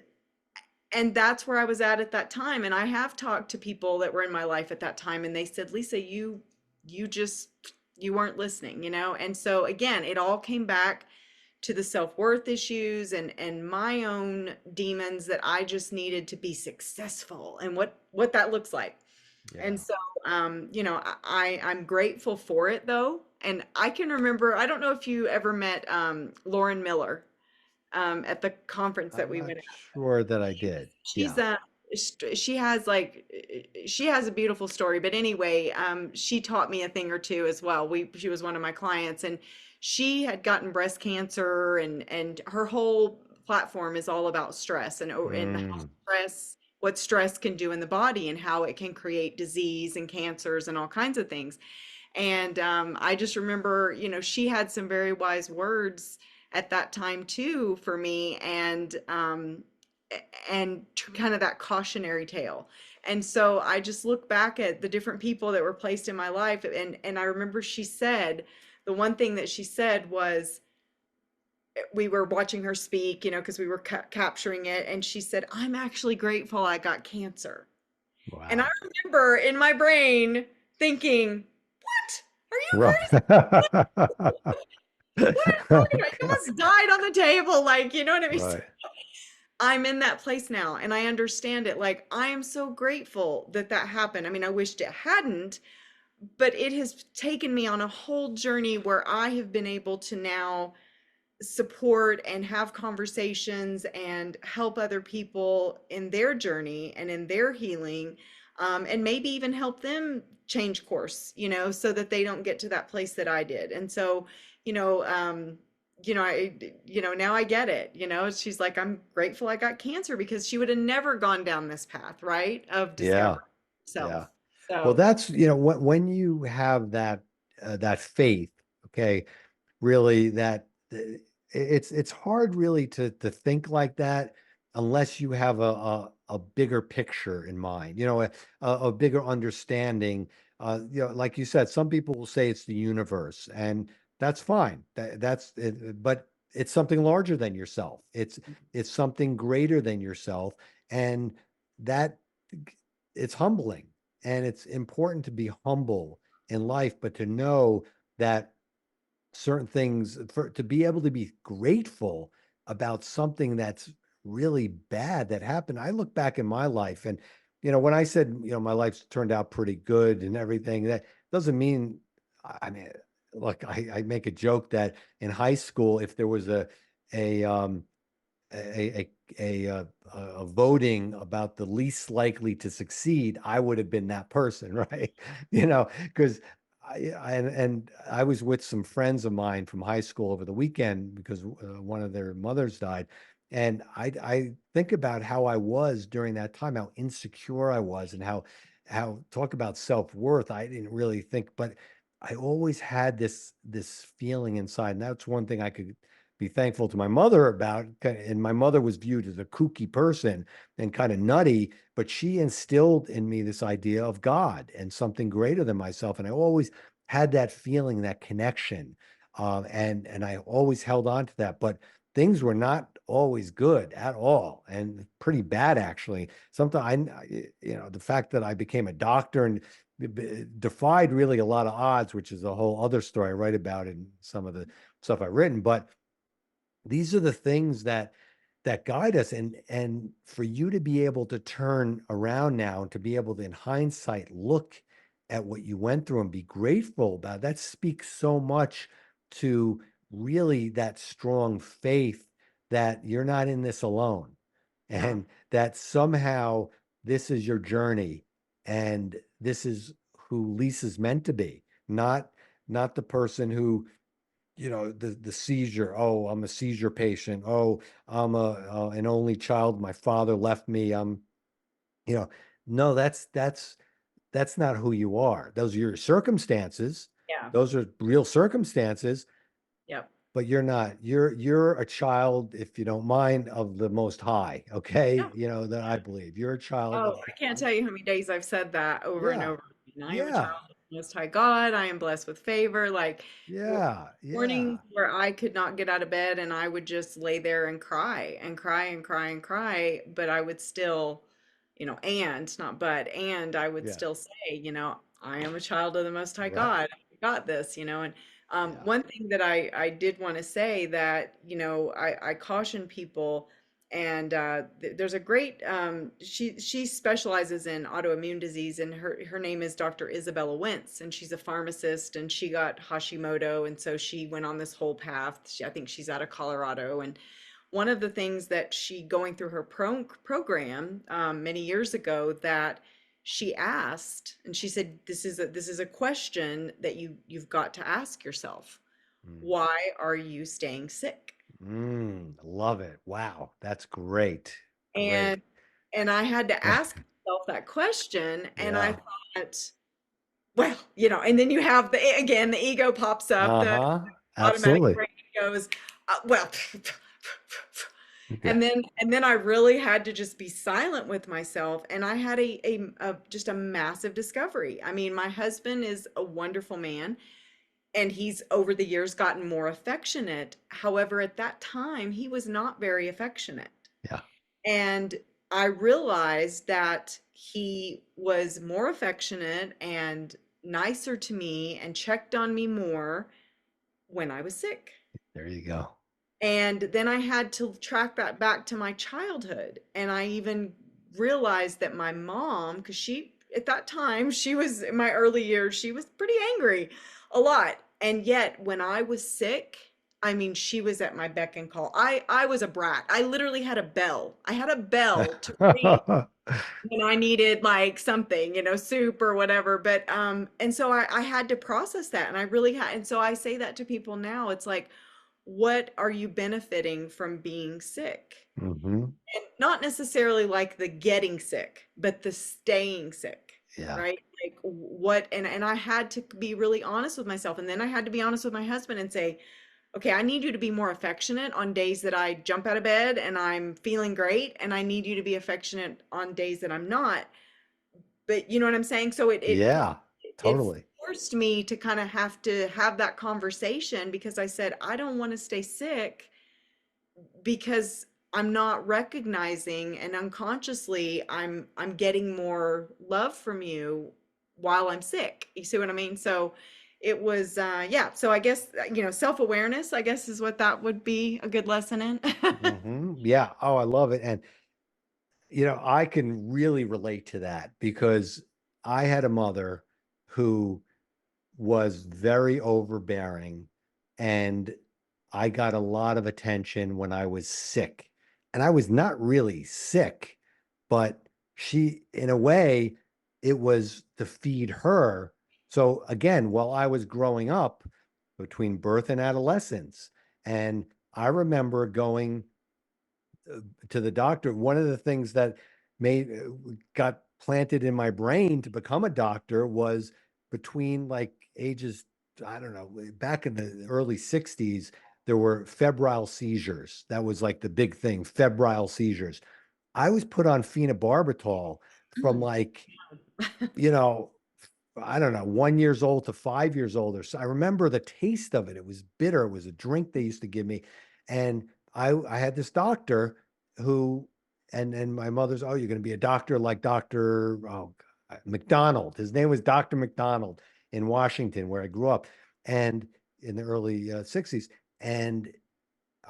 S1: and that's where I was at that time. And I have talked to people that were in my life at that time and they said, Lisa, you just you weren't listening, And so again, it all came back to the self-worth issues and my own demons that I just needed to be successful and what that looks like. And
S2: yeah.
S1: so I'm grateful for it though. And I can remember, I don't know if you ever met Lauren Miller at the conference that
S2: I'm
S1: we
S2: not
S1: went.
S2: sure that I
S1: She's
S2: did.
S1: she's
S2: Yeah.
S1: a she has a beautiful story, but anyway, she taught me a thing or two as well. She was one of my clients and she had gotten breast cancer and her whole platform is all about stress and how
S2: Mm,
S1: what stress can do in the body and how it can create disease and cancers and all kinds of things. And I just remember, she had some very wise words at that time too for me. and kind of that cautionary tale. And so I just look back at the different people that were placed in my life, and I remember she said, the one thing that she said was, we were watching her speak, because we were capturing it, and she said, "I'm actually grateful I got cancer." And I
S2: Wow.
S1: remember in my brain thinking, "What? Are you
S2: Right.
S1: crazy? What are you talking about? You almost died on the table." Like, you know what I mean? So
S2: Right.
S1: I'm in that place now and I understand it. Like, I am so grateful that that happened. I mean, I wished it hadn't, but it has taken me on a whole journey where I have been able to now support and have conversations and help other people in their journey and in their healing, and maybe even help them change course, so that they don't get to that place that I did. And so, you know, um, I, now I get it. She's like, "I'm grateful I got cancer," because she would have never gone down this path, right, of
S2: Yeah.
S1: discovery
S2: Yeah.
S1: self.
S2: Well,
S1: So,
S2: that's, when you have that faith, okay, really it's hard really to think like that unless you have a bigger picture in mind, a bigger understanding. Like you said, some people will say it's the universe, and that's fine. That's it, but it's something larger than yourself. It's something greater than yourself, and that it's humbling, and it's important to be humble in life, but to know that certain things, to be able to be grateful about something that's really bad that happened. I look back in my life, and when I said, my life's turned out pretty good and everything, that doesn't mean, I mean, look, I make a joke that in high school, if there was a um a a voting about the least likely to succeed, I would have been that person, right? Because and I was with some friends of mine from high school over the weekend because one of their mothers died, and I think about how I was during that time, how insecure I was, and how talk about self-worth. I didn't really think, but I always had this feeling inside, and that's one thing I could be thankful to my mother about. And my mother was viewed as a kooky person and kind of nutty, but she instilled in me this idea of God and something greater than myself. And I always had that feeling, that connection. And I always held on to that. But things were not always good at all, and pretty bad, actually. Sometimes the fact that I became a doctor and defied really a lot of odds, which is a whole other story I write about in some of the stuff I've written. But these are the things that guide us, and for you to be able to turn around now and to be able to, in hindsight, look at what you went through and be grateful about it, that speaks so much to really that strong faith that you're not in this alone,
S1: yeah.
S2: and that somehow this is your journey, and this is who Lisa's meant to be, not the person who, the seizure. Oh, I'm a seizure patient. Oh, I'm an only child. My father left me. You know, no, that's not who you are. Those are your circumstances.
S1: Yeah.
S2: Those are real circumstances,
S1: Yep.
S2: but you're not. You're a child, if you don't mind, of the Most High. Okay,
S1: Yeah.
S2: that I believe you're a child
S1: Oh,
S2: of
S1: I can't
S2: God.
S1: tell you how many days I've said that over and
S2: Yeah,
S1: over again. I am a
S2: yeah,
S1: child of the Most High God. I am blessed with favor. Like,
S2: yeah, yeah,
S1: mornings where I could not get out of bed and I would just lay there and cry and cry and cry and cry, but I would still, and not but, and I would
S2: yeah.
S1: still say, I am a child of the Most High
S2: Right.
S1: God. I got this, and
S2: Yeah.
S1: one thing that I did want to say that, I caution people. And there's a great, she specializes in autoimmune disease, and her name is Dr. Isabella Wentz, and she's a pharmacist, and she got Hashimoto, and so she went on this whole path. I think she's out of Colorado, and one of the things that she, going through her program, many years ago, that she asked, and she said, this is a question that you've got to ask yourself.
S2: Mm.
S1: Why are you staying sick?
S2: Love it. Wow, that's great. Great.
S1: And I had to ask myself that question, and I
S2: Yeah.
S1: thought, well, and then you have the ego pops up, the
S2: Uh-huh.
S1: automatic
S2: Absolutely.
S1: brain goes, well,
S2: Yeah.
S1: And then I really had to just be silent with myself, and I had just a massive discovery. I mean, my husband is a wonderful man, and he's over the years gotten more affectionate. However, at that time, he was not very affectionate.
S2: Yeah.
S1: And I realized that he was more affectionate and nicer to me and checked on me more when I was sick.
S2: There you go.
S1: And then I had to track that back to my childhood. And I even realized that my mom, because at that time, she was in my early years, she was pretty angry a lot. And yet, when I was sick, I mean, she was at my beck and call. I was a brat. I literally had a bell. I had a bell to ring when I needed like something, soup or whatever. But and so I had to process that, and I really had. And so I say that to people now. It's like, what are you benefiting from being sick?
S2: Hmm.
S1: And not necessarily like the getting sick, but the staying sick,
S2: Yeah.
S1: right? Like what, and I had to be really honest with myself. And then I had to be honest with my husband and say, okay, I need you to be more affectionate on days that I jump out of bed and I'm feeling great, and I need you to be affectionate on days that I'm not. But you know what I'm saying? So
S2: Yeah.
S1: it
S2: Totally.
S1: forced me to kind of have to have that conversation, because I said, I don't want to stay sick because I'm not recognizing, and unconsciously I'm getting more love from you while I'm sick. You see what I mean? So it was yeah, so I guess self-awareness, I guess, is what that would be a good lesson in.
S2: Yeah. Oh, I love it. And I can really relate to that because I had a mother who was very overbearing, and I got a lot of attention when I was sick. And I was not really sick, but in a way, it was to feed her. So again, while I was growing up between birth and adolescence, and I remember going to the doctor. One of the things that made got planted in my brain to become a doctor was between like ages, I don't know, back in the early 60s, there were febrile seizures. That was like the big thing, febrile seizures. I was put on phenobarbital from
S1: Mm.
S2: like, you know, I don't know, 1 years old to 5 years old or so. I remember the taste of it. It was bitter. It was a drink they used to give me. And I had this doctor who, and my mother's, oh, you're going to be a doctor like Dr. McDonald. His name was Dr. McDonald in Washington, where I grew up, and in the early 60s. And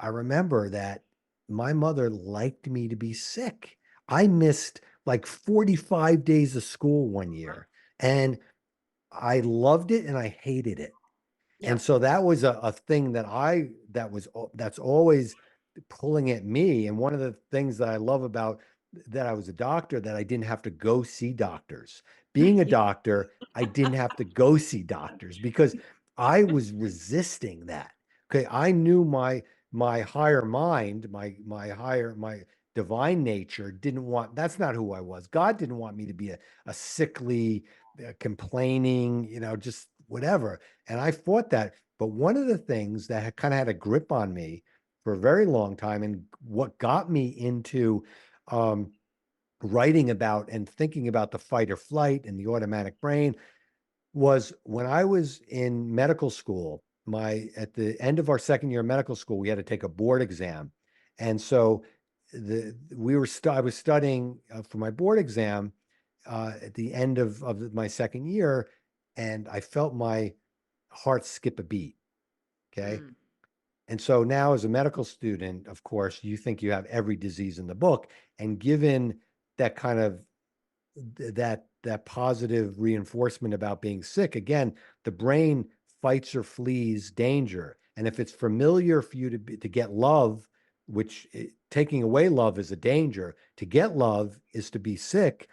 S2: I remember that my mother liked me to be sick. I missed like 45 days of school one year. And I loved it and I hated it. And
S1: Yep.
S2: so that was a thing that's always pulling at me. And one of the things that I love about that I was a doctor, that I didn't have to go see doctors. Being a doctor, I didn't have to go see doctors because I was resisting that. Okay. I knew my higher mind, my divine nature didn't want, that's not who I was. God didn't want me to be a sickly, complaining, just whatever. And I fought that. But one of the things that kind of had a grip on me for a very long time, and what got me into um, writing about and thinking about the fight or flight and the automatic brain, was when I was in medical school. At the end of our second year of medical school, we had to take a board exam, and so I was studying for my board exam at the end of my second year, and I felt my heart skip a beat. Okay.
S1: Mm.
S2: And so now, as a medical student, of course, you think you have every disease in the book. And given that kind of that positive reinforcement about being sick, again, the brain fights or flees danger. And if it's familiar for you to get love, taking away love is a danger. To get love is to be sick.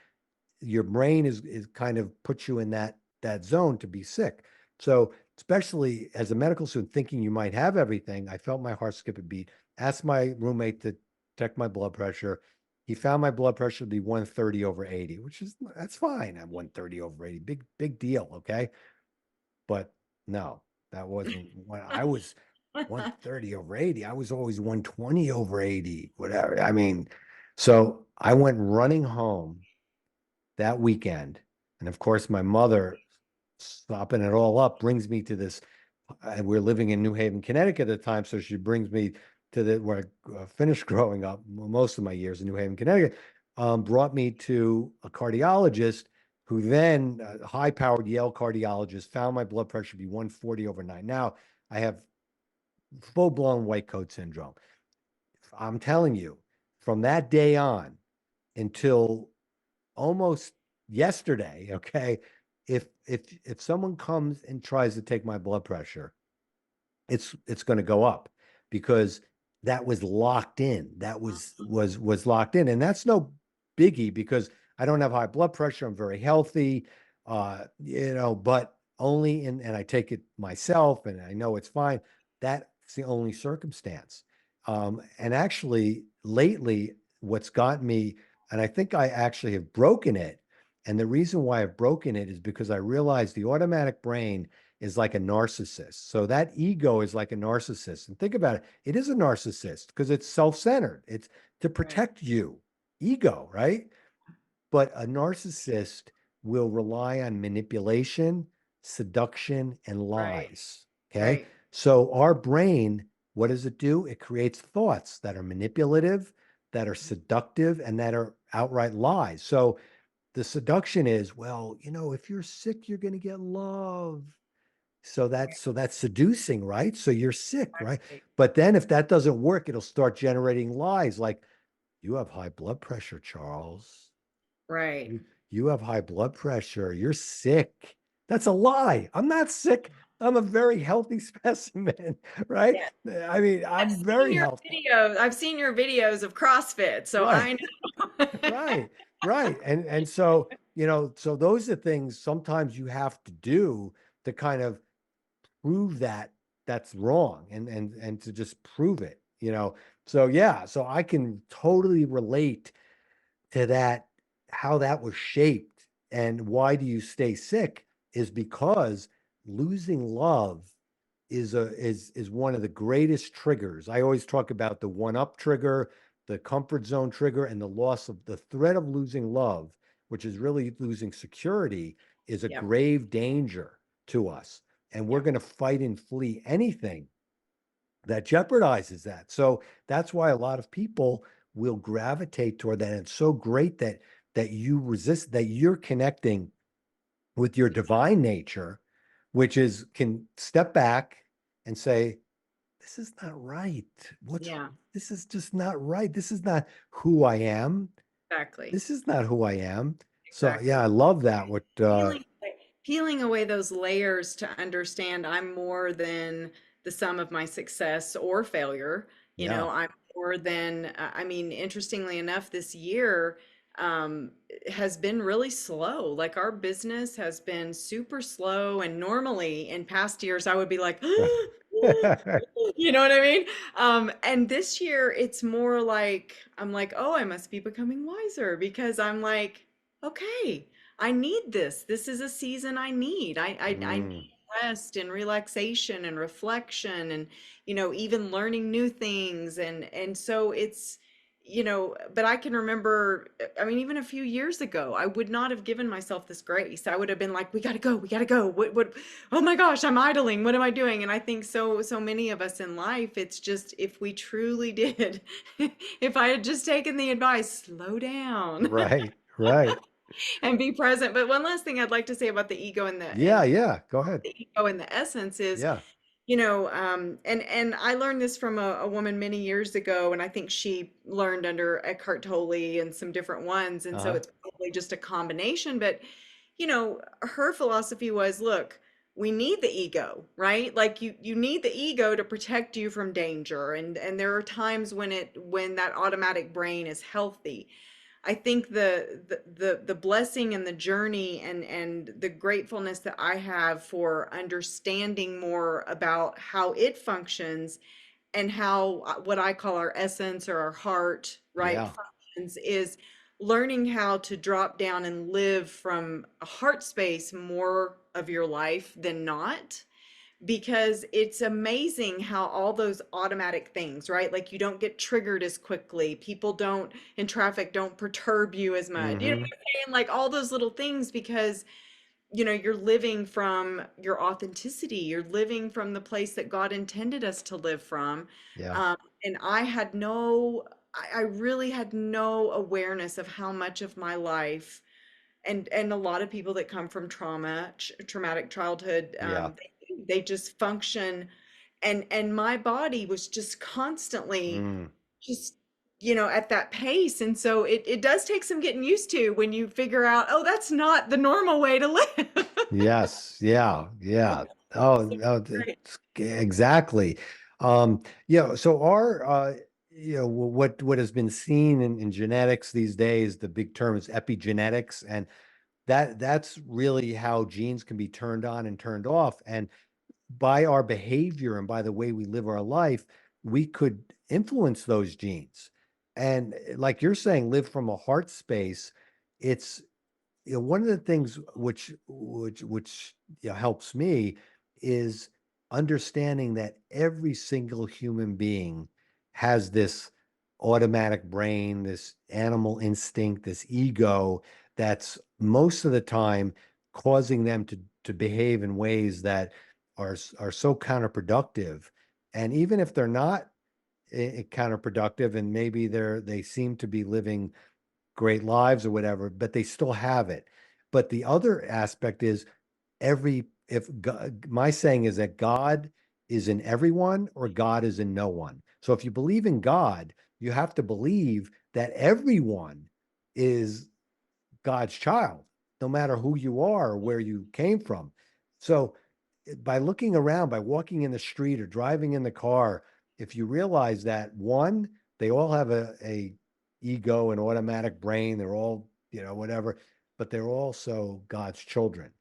S2: Your brain is kind of puts you in that zone to be sick. So especially as a medical student, thinking you might have everything, I felt my heart skip a beat. Asked my roommate to check my blood pressure. He found my blood pressure to be 130 over 80, that's fine. I'm 130 over 80, big deal. Okay, but no, that wasn't when I was. 130 over 80. I was always 120 over 80, whatever. I mean, so I went running home that weekend. And of course, my mother, stopping it all up, brings me to this. We're living in New Haven, Connecticut at the time. So she brings me to where I finished growing up, most of my years in New Haven, Connecticut, brought me to a cardiologist who then, a high powered Yale cardiologist, found my blood pressure to be 140 over 9. Now I have full blown white coat syndrome. I'm telling you, from that day on until almost yesterday, okay, if someone comes and tries to take my blood pressure, it's going to go up because that was locked in. That was locked in, and that's no biggie because I don't have high blood pressure. I'm very healthy, but only in, and I take it myself, and I know it's fine. That's the only circumstance. And actually, lately, what's got me, and I think I actually have broken it. And the reason why I've broken it is because I realized the automatic brain is like a narcissist. So that ego is like a narcissist. And think about it. It is a narcissist because it's self-centered. It's to
S1: Right.
S2: protect you. Ego, right? But a narcissist will rely on manipulation, seduction, and
S1: Right.
S2: lies. Okay.
S1: Right.
S2: So our brain, what does it do? It creates thoughts that are manipulative, that are seductive, and that are outright lies. So the seduction is, well, if you're sick, you're going to get love. So that's seducing, right? So you're sick, right?
S1: Right.
S2: But then if that doesn't work, it'll start generating lies like you have high blood pressure, Charles.
S1: Right.
S2: You have high blood pressure. You're sick. That's a lie. I'm not sick. I'm a very healthy specimen, right?
S1: Yeah.
S2: I mean, I'm very healthy.
S1: I've seen your videos of CrossFit, so
S2: Right.
S1: I know.
S2: Right. Right. And so, so those are things sometimes you have to do to kind of prove that that's wrong and to just prove it, so yeah, so I can totally relate to that, how that was shaped. And why do you stay sick is because losing love is one of the greatest triggers. I always talk about the one up trigger, the comfort zone trigger, and the loss of the threat of losing love, which is really losing security, is a
S1: Yep.
S2: grave danger to us. And we're
S1: Yep.
S2: going to fight and flee anything that jeopardizes that. So that's why a lot of people will gravitate toward that. And it's so great that you resist, that you're connecting with your divine nature, which is can step back and say, this is not right.
S1: Yeah.
S2: This is just not right. This is not who I am.
S1: Exactly.
S2: This is not who I am. So yeah,
S1: Exactly.
S2: I love that. What
S1: Peeling peeling away those layers to understand I'm more than the sum of my success or failure.
S2: yeah.
S1: I'm more than, I mean, interestingly enough, this year has been really slow. Like our business has been super slow. And normally in past years, I would be like, you know what I mean? And this year it's more like, I'm like, oh, I must be becoming wiser because I'm like, okay. I need this. This is a season I need. I
S2: Mm,
S1: need rest and relaxation and reflection and even learning new things and so it's but I can remember I mean even a few years ago I would not have given myself this grace. I would have been like we got to go. We got to go. What oh my gosh, I'm idling. What am I doing? And I think so many of us in life it's just if we truly did if I had just taken the advice, slow down.
S2: right. Right.
S1: And be present. But one last thing I'd like to say about the ego
S2: Yeah. Yeah. Go ahead.
S1: and the essence is,
S2: Yeah.
S1: and I learned this from a woman many years ago, and I think she learned under 𝐿𝐼 and some different ones, and so
S2: Uh-huh.
S1: it's probably just a combination. But her philosophy was, look, we need the ego, right? Like you need the ego to protect you from danger, and there are times when that automatic brain is healthy. I think the blessing and the journey and the gratefulness that I have for understanding more about how it functions and how what I call our essence or our heart, right,
S2: Yeah.
S1: functions is learning how to drop down and live from a heart space more of your life than not because it's amazing how all those automatic things, right? Like you don't get triggered as quickly. People don't in traffic don't perturb you as much. You know
S2: Hmm.
S1: what I'm saying? Like all those little things because you're living from your authenticity. You're living from the place that God intended us to live from.
S2: Yeah.
S1: Um, and I really had no awareness of how much of my life, and a lot of people that come from traumatic childhood,
S2: Yeah.
S1: they just function, and my body was just constantly
S2: Mm.
S1: just at that pace, and so it does take some getting used to when you figure out, oh, that's not the normal way to live.
S2: Yes. Yeah. Yeah. Oh,
S1: So
S2: no,
S1: great.
S2: exactly. So what has been seen in genetics these days, the big term is epigenetics, and that's really how genes can be turned on and turned off. And by our behavior and by the way we live our life, we could influence those genes. And like you're saying, live from a heart space. It's one of the things which helps me is understanding that every single human being has this automatic brain, this animal instinct, this ego that's most of the time causing them to behave in ways that are so counterproductive. And even if they're not counterproductive, and maybe they seem to be living great lives or whatever, but they still have it. But the other aspect is every if God, my saying is that God is in everyone or God is in no one. So if you believe in God, you have to believe that everyone is God's child, no matter who you are or where you came from. So by looking around, by walking in the street or driving in the car, if you realize that one, they all have a ego and automatic brain, they're all, whatever, but they're also God's children.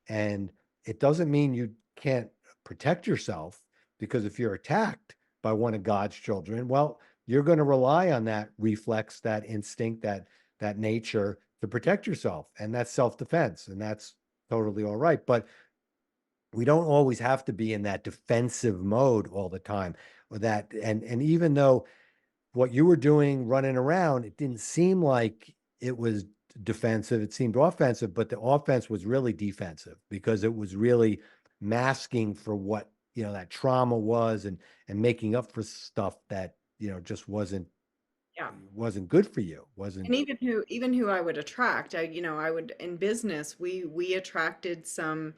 S2: And it doesn't mean you can't protect yourself, because if you're attacked by one of God's children, well, you're going to rely on that reflex, that instinct, that nature to protect yourself. And that's self-defense. And that's totally all right. But we don't always have to be in that defensive mode all the time. Or that, and even though what you were doing running around, it didn't seem like it was defensive, it seemed offensive, but the offense was really defensive because it was really masking for what that trauma was, and making up for stuff that just
S1: Yeah.
S2: wasn't good for you, wasn't.
S1: And even who I would attract, I would in business, we attracted some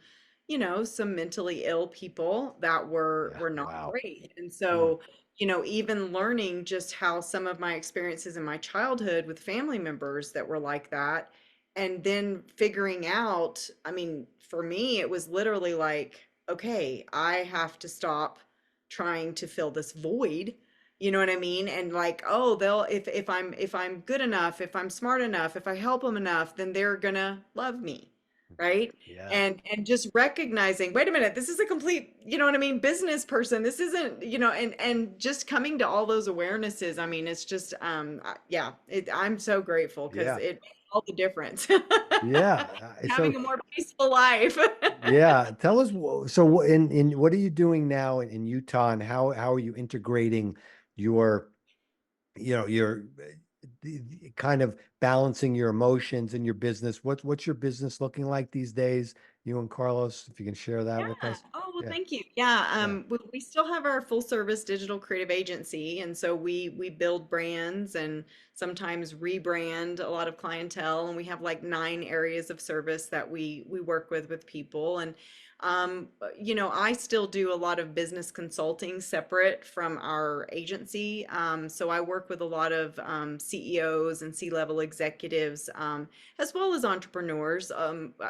S1: mentally ill people that were
S2: Yeah.
S1: were not
S2: Wow.
S1: great. And
S2: Mm.
S1: so, even learning just how some of my experiences in my childhood with family members that were like that, and then figuring out, I mean, for me, it was literally like, okay, I have to stop trying to fill this void. You know what I mean? And like, oh, they'll if I'm good enough, if I'm smart enough, if I help them enough, then they're gonna love me, right?
S2: Yeah.
S1: And just recognizing, wait a minute, this is a complete, business person. This isn't, and just coming to all those awarenesses. I mean, it's just yeah, I'm so grateful because
S2: Yeah.
S1: it made all the difference.
S2: Yeah. So
S1: Having a more peaceful life.
S2: yeah, tell us. So in what are you doing now in Utah, and how are you integrating your your kind of balancing your emotions and your business? What's your business looking like these days, you and Carlos? If you can share that with
S1: Yeah.
S2: us.
S1: Oh, well,
S2: Yeah.
S1: thank you. Yeah.
S2: Yeah.
S1: We still have our full service digital creative agency. And so we build brands and sometimes rebrand a lot of clientele. And we have like 9 areas of service that we work with people. And, I still do a lot of business consulting separate from our agency. So I work with a lot of CEOs and C-level executives, as well as entrepreneurs.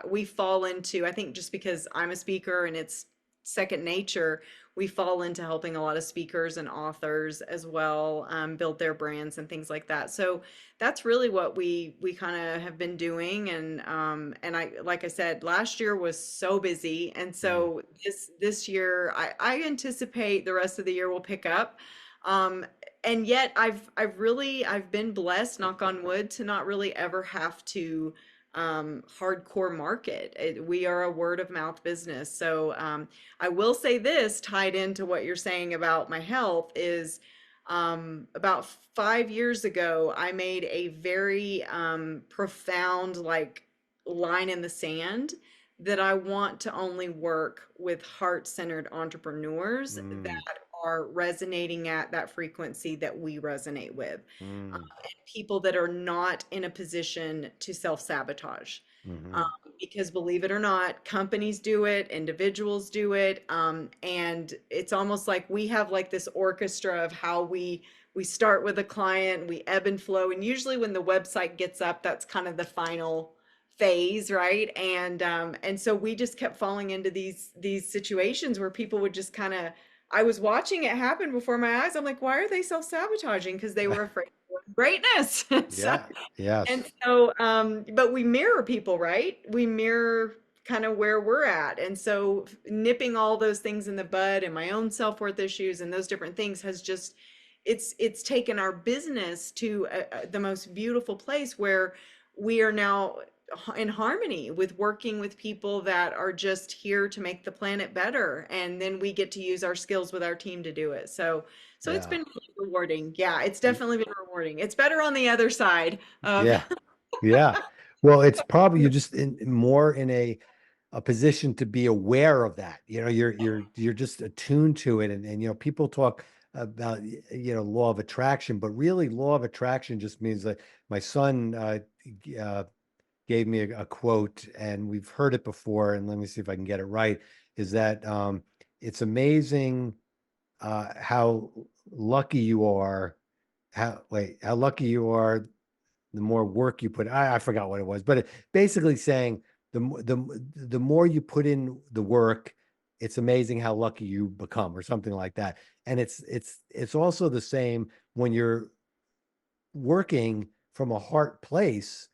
S1: We fall into, I think just because I'm a speaker and it's second nature, we fall into helping a lot of speakers and authors as well, build their brands and things like that. So that's really what we kind of have been doing. And I, like I said, last year was so busy, and
S2: Mm.
S1: so this year I anticipate the rest of the year will pick up. Um, and yet I've been blessed, knock on wood, to not really ever have to hardcore market. We are a word of mouth business. So I will say this, tied into what you're saying about my health, is about 5 years ago, I made a very profound like line in the sand that I want to only work with heart-centered entrepreneurs
S2: Mm,
S1: that are resonating at that frequency that we resonate with,
S2: mm,
S1: and people that are not in a position to self-sabotage. Um,
S2: mm-hmm.
S1: because believe it or not, companies do it, individuals do it, and it's almost like we have like this orchestra of how we start with a client, we ebb and flow, and usually when the website gets up, that's kind of the final phase, right? And so we just kept falling into these situations where people would just kind of, I was watching it happen before my eyes. I'm like, why are they self-sabotaging? Because they were afraid of greatness. So
S2: Yeah. Yes.
S1: and so, but we mirror people, right? We mirror kind of where we're at. And so nipping all those things in the bud and my own self-worth issues and those different things has just, it's taken our business to the most beautiful place where we are now in harmony with working with people that are just here to make the planet better. And then we get to use our skills with our team to do it. So it's
S2: Yeah.
S1: been really rewarding. Yeah, it's
S2: Y-
S1: definitely been rewarding. It's better on the other side of
S2: Yeah. Yeah. Well, it's probably you're just in more in a position to be aware of that. You're just attuned to it. And people talk about, law of attraction, but really law of attraction just means that my son uh, gave me a quote, and we've heard it before, and let me see if I can get it right, is that it's amazing how lucky you are, how lucky you are the more work you put. I forgot what it was, but basically saying the more you put in the work, it's amazing how lucky you become, or something like that. And it's also the same when you're working from a heart place.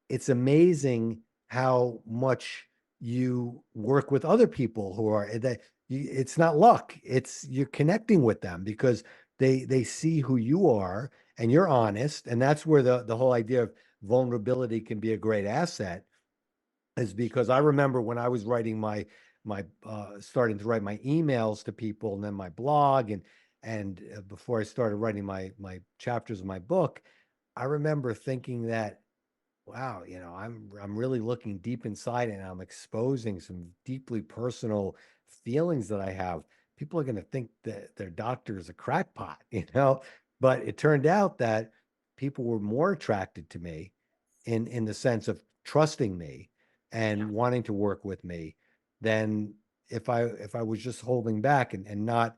S2: It's amazing how much you work with other people who are that it's not luck. It's you're connecting with them because they see who you are and you're honest. And that's where the whole idea of vulnerability can be a great asset, is because I remember when I was writing my starting to write my emails to people, and then my blog, and before I started writing my chapters of my book, I remember thinking that, wow, I'm really looking deep inside, and I'm exposing some deeply personal feelings that I have. People are going to think that their doctor is a crackpot. But it turned out that people were more attracted to me in the sense of trusting me
S1: yeah.
S2: and wanting to work with me than if I was just holding back and not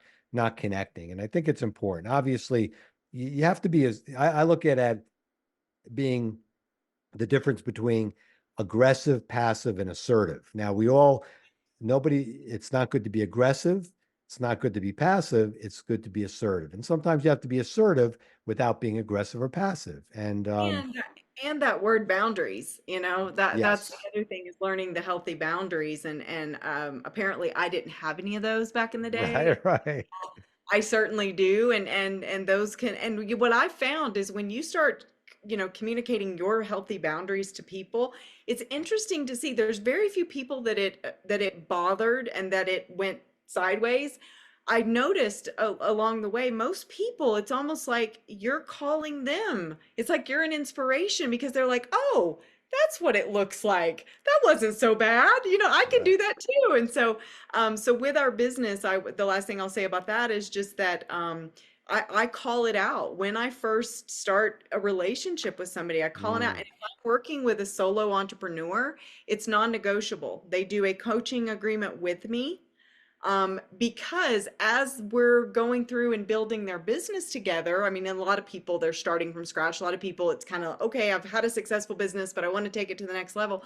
S2: connecting. And I think it's important. Obviously, you have to be as I look at being the difference between aggressive, passive, and assertive. Now, it's not good to be aggressive. It's not good to be passive. It's good to be assertive. And sometimes you have to be assertive without being aggressive or passive. And
S1: And and that word boundaries, that's the
S2: yes,
S1: other thing, is learning the healthy boundaries. And apparently I didn't have any of those back in the day.
S2: right, right.
S1: I certainly do. And those can, what I found is when you start, communicating your healthy boundaries to people, it's interesting to see there's very few people that it bothered and that it went sideways. I noticed along the way, most people, it's almost like you're calling them. It's like you're an inspiration because they're like, oh, that's what it looks like. That wasn't so bad. I can
S2: Right.
S1: do that too. And so with our business, the last thing I'll say about that is just that I call it out when I first start a relationship with somebody. I call it out, and
S2: Mm,
S1: if I'm working with a solo entrepreneur, it's non-negotiable. They do a coaching agreement with me, because as we're going through and building their business together, I mean, a lot of people, they're starting from scratch. A lot of people, it's kind of, okay, I've had a successful business, but I want to take it to the next level.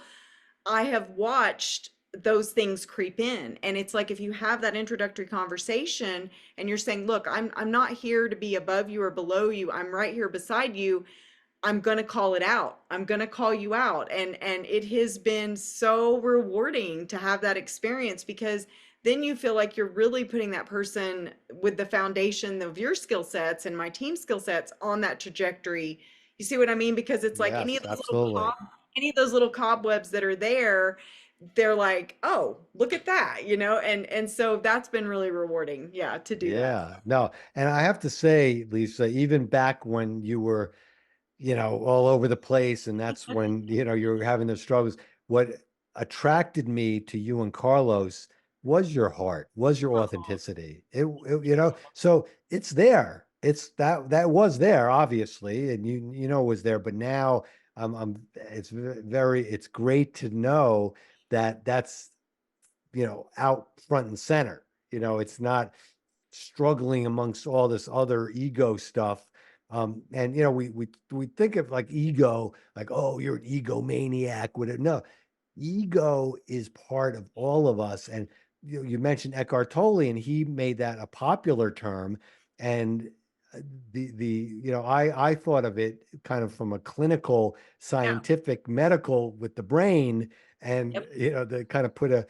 S1: I have watched those things creep in. And it's like if you have that introductory conversation and you're saying, look, I'm not here to be above you or below you. I'm right here beside you. I'm going to call it out. I'm going to call you out. And it has been so rewarding to have that experience, because then you feel like you're really putting that person with the foundation of your skill sets and my team skill sets on that trajectory. You see what I mean? Because it's like any
S2: yes,
S1: of those little
S2: absolutely.
S1: any of those little cobwebs that are there, they're like, oh, look at that, and so that's been really rewarding, yeah, to do that.
S2: Yeah, no. And I have to say, Lisa, even back when you were, all over the place, and that's when, you're having those struggles. What attracted me to you and Carlos was your heart, was your authenticity. So it's there. It's that was there, obviously, and it was there, but now it's it's great to know that that's, out front and center. It's not struggling amongst all this other ego stuff. And we think of like ego, like, oh, you're an egomaniac, whatever. No, ego is part of all of us. And you mentioned Eckhart Tolle, and he made that a popular term. And I thought of it kind of from a clinical,
S1: Yeah.
S2: scientific, medical with the brain, and
S1: Yep.
S2: they kind of put a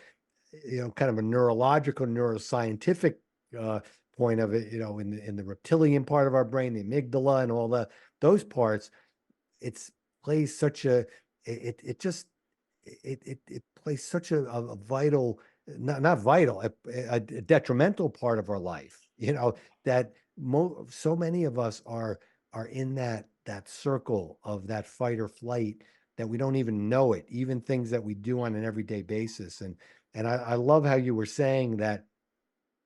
S2: kind of a neurological, neuroscientific uh, point of it, in the reptilian part of our brain, the amygdala, and all those parts. It's plays such a it just it plays such a vital, not vital, a detrimental part of our life. That so many of us are in that circle of that fight or flight, that we don't even know it, even things that we do on an everyday basis. And I love how you were saying that,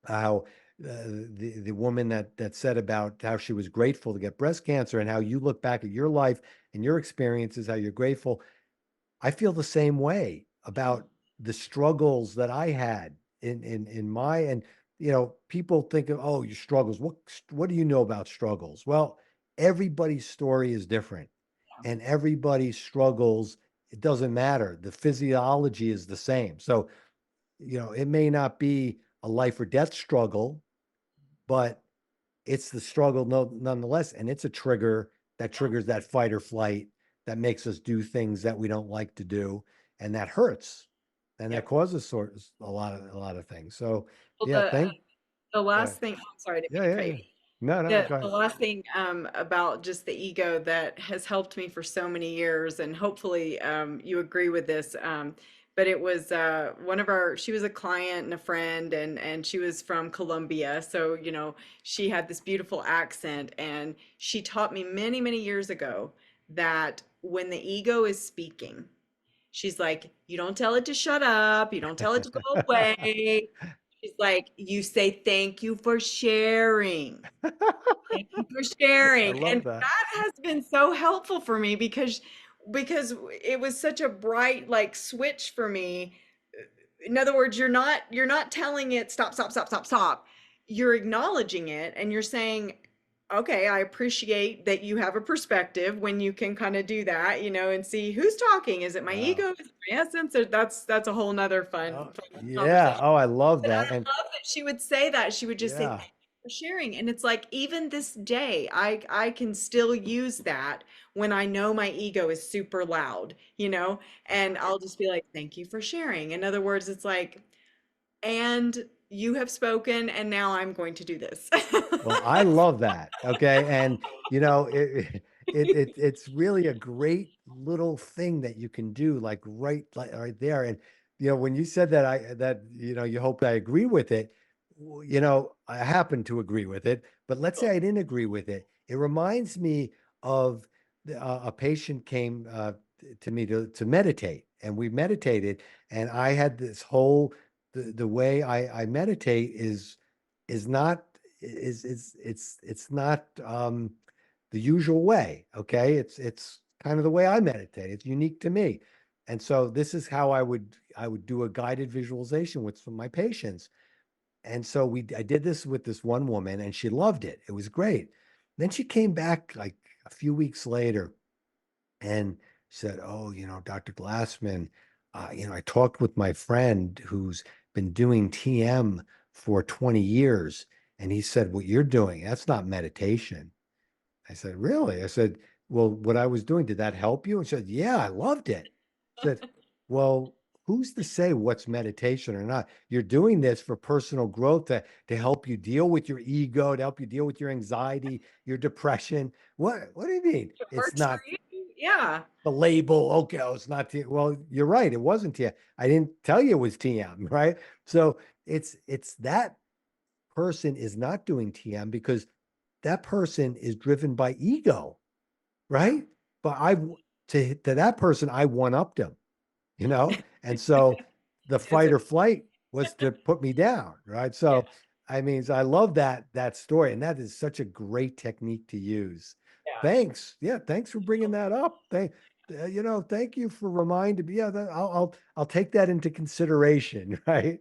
S2: how the woman that said about how she was grateful to get breast cancer, and how you look back at your life and your experiences, how you're grateful. I feel the same way about the struggles that I had in my, and people think of, oh, your struggles. What do you know about struggles? Well, everybody's story is different, and everybody's struggles, it doesn't matter. The physiology is the same. So, it may not be a life or death struggle, but it's the struggle, no, nonetheless. And it's a trigger that triggers that fight or flight, that makes us do things that we don't like to do, and that hurts, and that
S1: Yep.
S2: causes a lot of things. So
S1: Well,
S2: yeah,
S1: the
S2: uh,
S1: last thing, I'm sorry, I didn't
S2: yeah,
S1: mean to
S2: yeah,
S1: cut you.
S2: yeah. No, no, go
S1: The
S2: ahead.
S1: last thing about just the ego that has helped me for so many years, and hopefully you agree with this. But it was she was a client and a friend, and she was from Colombia. So, she had this beautiful accent, and she taught me many, many years ago that when the ego is speaking, she's like, you don't tell it to shut up, you don't tell it to go away. She's like, you say thank you for sharing. Thank you for
S2: I
S1: sharing. And
S2: love that.
S1: that has been so helpful for me because it was such a bright like switch for me. In other words, you're not telling it stop, stop, stop, stop, stop. You're acknowledging it and you're saying, okay, I appreciate that you have a perspective when you can kind of do that, and see who's talking. Is it my
S2: Wow.
S1: ego? Is it my essence? Or that's a whole nother fun,
S2: Oh,
S1: fun
S2: yeah.
S1: conversation.
S2: Oh, I love
S1: But I
S2: that. And
S1: love that she would say that. She would just say,
S2: yeah.
S1: "Thank you for sharing." And it's like even this day, I can still use that when I know my ego is super loud, and I'll just be like, "Thank you for sharing." In other words, it's like, and you have spoken, and now I'm going to do this.
S2: Well, I love that. Okay. And it's really a great little thing that you can do, like right there. And when you said that, you hope I agree with it. I happen to agree with it, but let's say I didn't agree with it. It reminds me of a patient came to me to meditate, and we meditated, and I had this whole the way I meditate is not it's not the usual way. Okay, it's kind of the way I meditate. It's unique to me, and so this is how I would do a guided visualization with some of my patients. And so I did this with this one woman, and she loved it. It was great. Then she came back like a few weeks later and said, "Oh, Dr. Glassman, I talked with my friend who's been doing TM for 20 years, and he said, what you're doing, that's not meditation." I said, "Really?" I said, "Well, what I was doing, did that help you?" And she said, "Yeah, I loved it." I said, "Well, who's to say what's meditation or not? You're doing this for personal growth, to help you deal with your ego, to help you deal with your anxiety, your depression. What do you mean?
S1: It
S2: It's
S1: works for
S2: not
S1: you. Yeah.
S2: the label. Okay, oh, it's not TM. Well, you're right. It wasn't TM. I didn't tell you it was TM, right? So it's that person is not doing TM because that person is driven by ego,
S1: Yeah.
S2: right? But to that person, I one upped him, and so the
S1: It's a
S2: fight or flight was to put me down, right?
S1: yeah,
S2: So I mean, so I love that story, and that is such a great technique to use.
S1: yeah.
S2: Thanks, yeah, thanks for bringing that up. Thank you for reminding me. Yeah, I'll take that into consideration, right?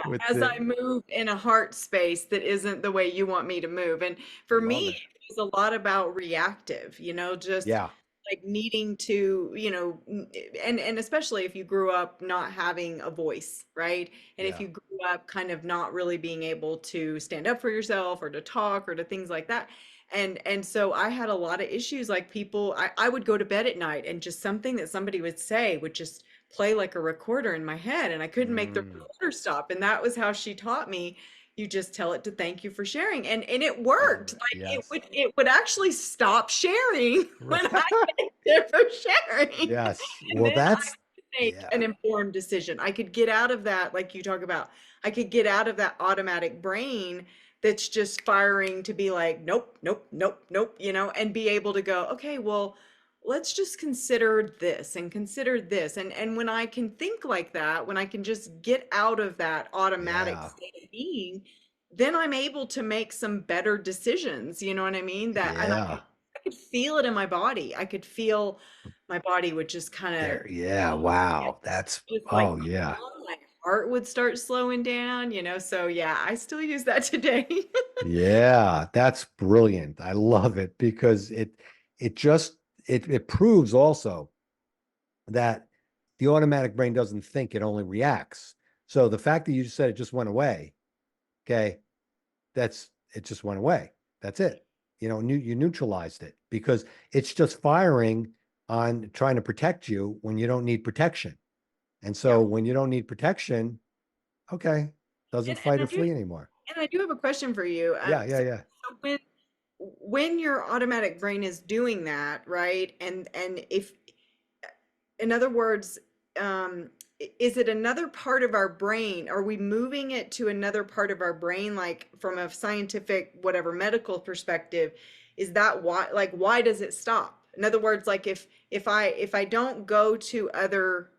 S2: With
S1: As
S2: the
S1: I move in a heart space that isn't the way you want me to move. And for
S2: love
S1: me,
S2: it.
S1: it was a lot about reactive, just
S2: Yeah,
S1: like needing to, and especially if you grew up not having a voice, right? And if
S2: yeah.
S1: you grew up kind of not really being able to stand up for yourself or to talk or to things like that. And so I had a lot of issues like I would go to bed at night and just something that somebody would say would just play like a recorder in my head and I couldn't make the
S2: Mm,
S1: recorder stop. And that was how she taught me. You just tell it to thank you for sharing. And it worked. Like
S2: yes.
S1: it would actually stop sharing when I thanked it for sharing.
S2: Yes.
S1: And
S2: Well,
S1: then I
S2: that's
S1: could make
S2: yeah.
S1: an informed decision. I could get out of that, like you talk about, I could get out of that automatic brain that's just firing to be like, nope, nope, nope, nope, and be able to go, okay, well, let's just consider this and consider this. And when I can think like that, when I can just get out of that automatic
S2: Yeah.
S1: state of being, then I'm able to make some better decisions. You know what I mean? And
S2: Yeah.
S1: I could feel it in my body. I could feel my body would just kind of,
S2: There. Yeah. Wow. That's
S1: just like
S2: oh yeah.
S1: calm, my heart would start slowing down, so yeah, I still use that today.
S2: Yeah. That's brilliant. I love it because it just it proves also that the automatic brain doesn't think, it only reacts. So the fact that you just said it just went away, okay, it just went away. That's it. You neutralized it because it's just firing on trying to protect you when you don't need protection. And
S1: Yeah.
S2: so when you don't need protection, okay, doesn't
S1: And
S2: fight
S1: I
S2: or
S1: do
S2: flee anymore.
S1: and I do have a question for you.
S2: Yeah, yeah,
S1: So,
S2: yeah.
S1: so when your automatic brain is doing that, right? And if in other words, is it another part of our brain? Are we moving it to another part of our brain, like from a scientific, whatever medical perspective? Is that why, like, why does it stop? In other words, like if I don't go to other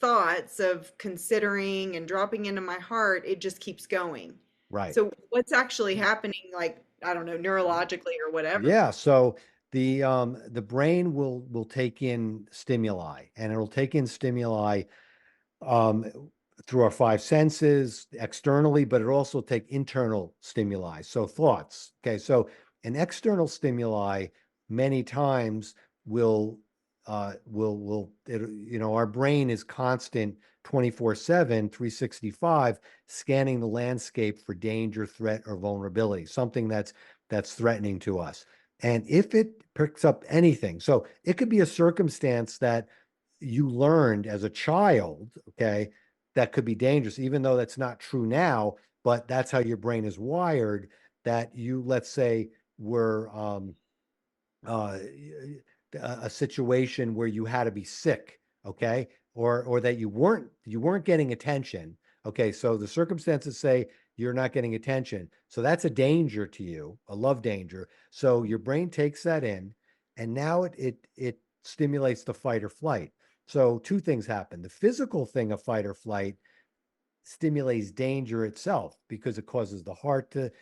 S1: thoughts of considering and dropping into my heart, it just keeps going.
S2: Right.
S1: So what's actually happening, like, I don't know, neurologically or whatever?
S2: Yeah. So the brain will take in stimuli, and it'll take in stimuli um, through our five senses externally, but it also take internal stimuli. So thoughts. Okay. So an external stimuli many times our brain is constant 24/7, 365, scanning the landscape for danger, threat, or vulnerability, something that's threatening to us. And if it picks up anything, so it could be a circumstance that you learned as a child, okay, that could be dangerous, even though that's not true now, but that's how your brain is wired, that you, let's say, were uh, a situation where you had to be sick, okay, or that you weren't getting attention. Okay, so the circumstances say you're not getting attention. So that's a danger to you, a love danger. So your brain takes that in, and now it stimulates the fight or flight. So two things happen. The physical thing of fight or flight stimulates danger itself because it causes the heart to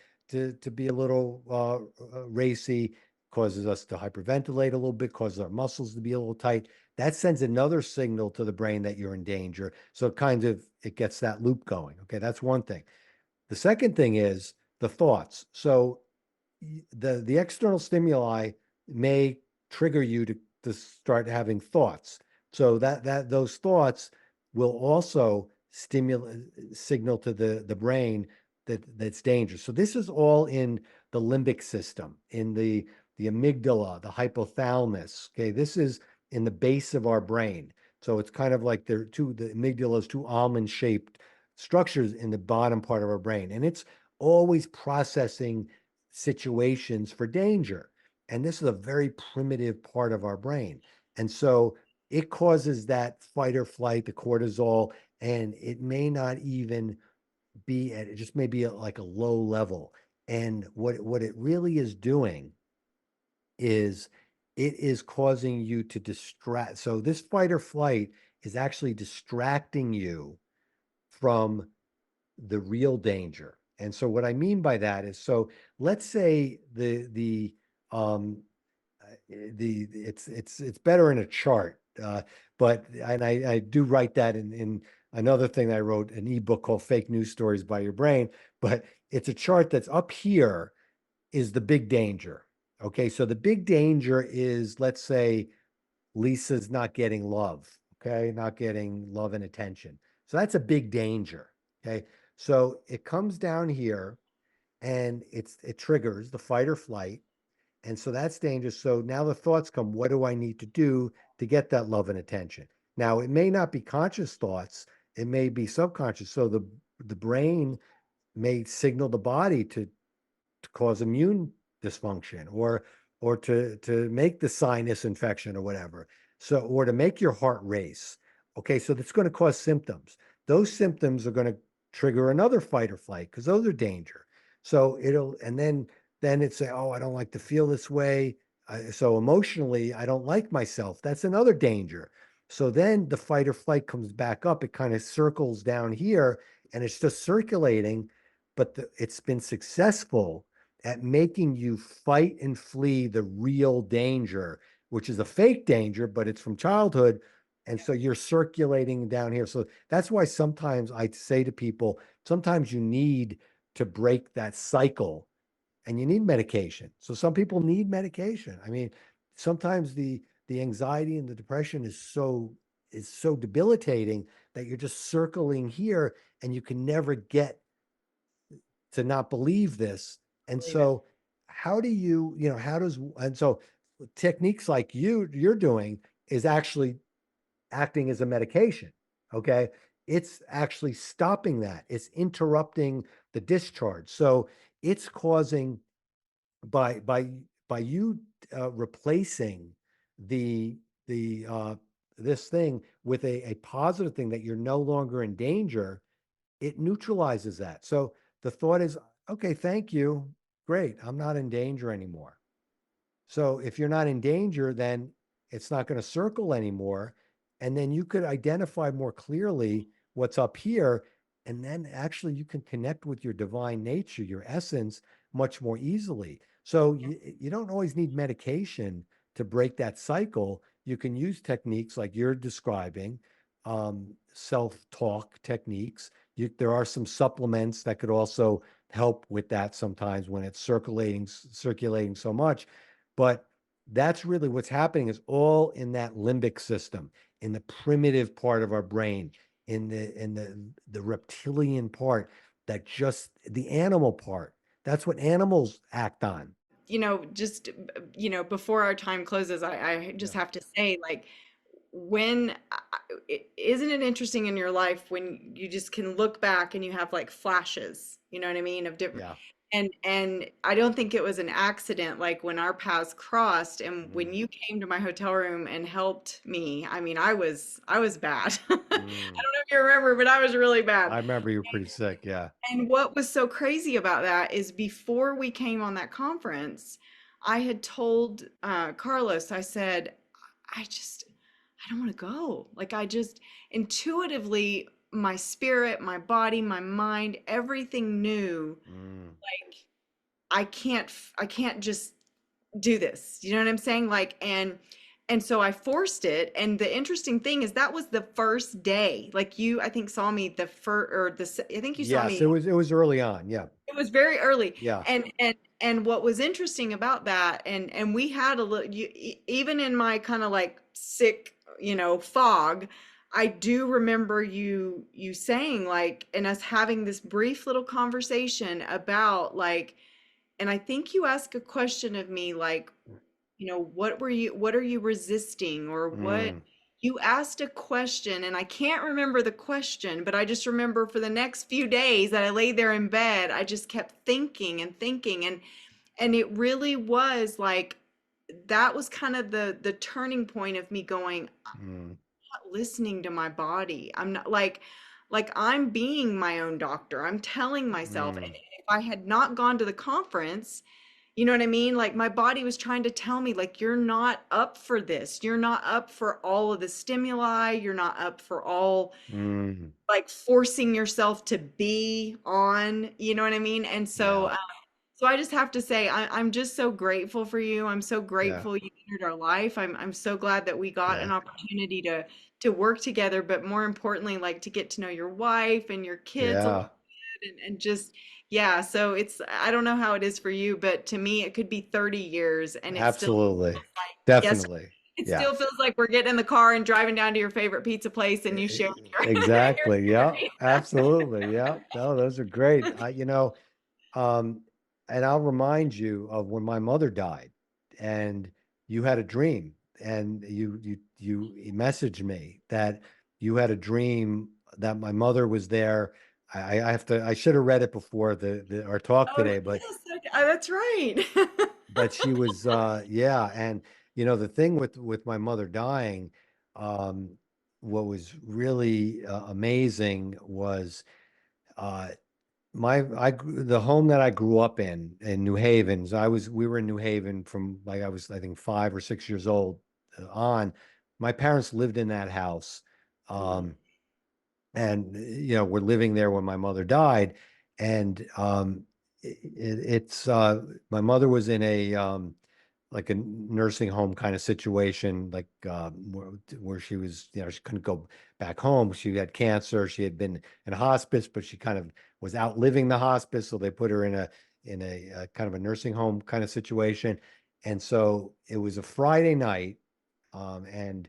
S2: be a little racy, causes us to hyperventilate a little bit, causes our muscles to be a little tight. That sends another signal to the brain that you're in danger. So it gets that loop going. Okay, that's one thing. The second thing is the thoughts. So the external stimuli may trigger you to start having thoughts. So that those thoughts will also stimulate signal to the brain that's dangerous. So this is all in the limbic system, in the amygdala, the hypothalamus. Okay, this is in the base of our brain. So it's kind of like the amygdala is two almond shaped structures in the bottom part of our brain, and it's always processing situations for danger. And this is a very primitive part of our brain. And so it causes that fight or flight, the cortisol, and it may not even be at, it just may be at like a low level. And what it really is doing is it is causing you to distract. So this fight or flight is actually distracting you from the real danger. And so what I mean by that is, so let's say um it's better in a chart, but and I do write that in another thing that I wrote, an ebook called Fake News Stories by Your Brain. But it's a chart that's up here is the big danger. Okay, so the big danger is, let's say Lisa's not getting love, okay, not getting love and attention. So that's a big danger. Okay, so it comes down here and it triggers the fight or flight. And so that's dangerous. So now the thoughts come, what do I need to do to get that love and attention? Now, it may not be conscious thoughts, it may be subconscious. So the brain may signal the body to cause immune dysfunction, or to make the sinus infection or whatever. So, or to make your heart race. Okay, so that's going to cause symptoms. Those symptoms are going to trigger another fight or flight because those are danger. So it'll, and then it say, oh, I don't like to feel this way. So emotionally, I don't like myself. That's another danger. So then the fight or flight comes back up. It kind of circles down here and it's just circulating, but it's been successful at making you fight and flee the real danger, which is a fake danger, but it's from childhood. And so you're circulating down here. So that's why sometimes I say to people, sometimes you need to break that cycle and you need medication. So some people need medication. I mean, sometimes the anxiety and the depression is so debilitating that you're just circling here and you can never get to not believe this. And
S1: Believe it.
S2: so how do you, how does, and so techniques like you're doing is actually acting as a medication. Okay. It's actually stopping that. It's interrupting the discharge. So it's causing, by you replacing the this thing with a positive thing that you're no longer in danger, it neutralizes that. So the thought is, okay, thank you. Great. I'm not in danger anymore. So if you're not in danger, then it's not going to circle anymore. And then you could identify more clearly what's up here. And then actually you can connect with your divine nature, your essence, much more easily. So you don't always need medication to break that cycle. You can use techniques like you're describing, self-talk techniques. There are some supplements that could also help with that sometimes when it's circulating so much. But that's really what's happening, is all in that limbic system, in the primitive part of our brain, in the reptilian part, that just the animal part. That's what animals act on.
S1: Just before our time closes, I
S2: Yeah.
S1: just have to say, like, when isn't it interesting in your life when you just can look back and you have like flashes, you know what I mean, of different,
S2: Yeah.
S1: and I don't think it was an accident, like when our paths crossed and when
S2: Mm,
S1: you came to my hotel room and helped me. I mean, I was bad. I don't
S2: mm.
S1: know if you remember, but I was really bad.
S2: I remember you were pretty sick. Yeah.
S1: And what was so crazy about that is before we came on that conference, I had told Carlos, I said, I just, I don't want to go. Like, I just intuitively, my spirit, my body, my mind, everything knew,
S2: Mm,
S1: like, I can't just do this. You know what I'm saying? Like, and so I forced it. And the interesting thing is that was the first day. Like, you, I think, saw me the first, or I think you saw
S2: yes,
S1: me,
S2: it was early on. Yeah.
S1: it was very early.
S2: Yeah.
S1: And what was interesting about that, and we had a little, even in my kind of like sick, fog, I do remember you saying, like, and us having this brief little conversation about, like, and I think you asked a question of me, like, what are you resisting, or what,
S2: Mm,
S1: you asked a question, and I can't remember the question, but I just remember for the next few days that I laid there in bed, I just kept thinking and thinking, and it really was like, that was kind of the turning point of me going,
S2: Mm,
S1: not listening to my body. I'm not like I'm being my own doctor. I'm telling myself, and
S2: mm,
S1: if I had not gone to the conference, you know what I mean? Like my body was trying to tell me like you're not up for this. You're not up for all of the stimuli. You're not up for all
S2: mm.
S1: like forcing yourself to be on, you know what I mean? And so
S2: Yeah,
S1: so I just have to say, I'm just so grateful for you. I'm so
S2: yeah,
S1: grateful you entered our life. I'm so glad that we got
S2: yeah,
S1: an opportunity to work together, but more importantly, like to get to know your wife and your kids a little
S2: yeah.
S1: bit and just yeah. So it's I don't know how it is for you, but to me it could be 30 years and it still
S2: Absolutely.
S1: yes,
S2: Definitely.
S1: it
S2: Yeah.
S1: still feels like we're getting in the car and driving down to your favorite pizza place and you share your
S2: Exactly. Yeah.
S1: story.
S2: Absolutely. Yeah. No, those are great. Um, and I'll remind you of when my mother died and you had a dream and you messaged me that you had a dream that my mother was there. I should have read it before our talk
S1: Oh
S2: today,
S1: yes, that's right.
S2: but she was yeah. And the thing with my mother dying, um what was really amazing was uh the home that I grew up in New Haven. So we were in New Haven from like I was, I think, 5 or 6 years old on. My parents lived in that house.
S1: Mm.
S2: Um and we're living there when my mother died. And it's my mother was in a like a nursing home kind of situation, like where she was, she couldn't go back home. She had cancer. She had been in hospice, but she kind of was outliving the hospice, so they put her in a kind of a nursing home kind of situation. And so it was a Friday night, and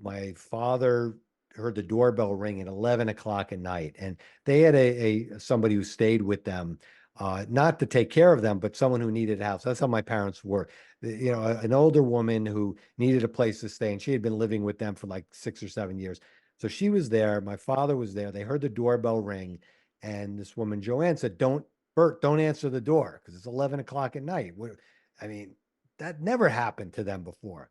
S2: my father heard the doorbell ring at 11 o'clock at night, and they had a somebody who stayed with them, not to take care of them, but someone who needed a house. That's how my parents were. An older woman who needed a place to stay, and she had been living with them for like 6 or 7 years. So she was there. My father was there. They heard the doorbell ring, and this woman, Joanne, said, "Don't, Bert, don't answer the door because it's 11 o'clock at night." I mean, that never happened to them before.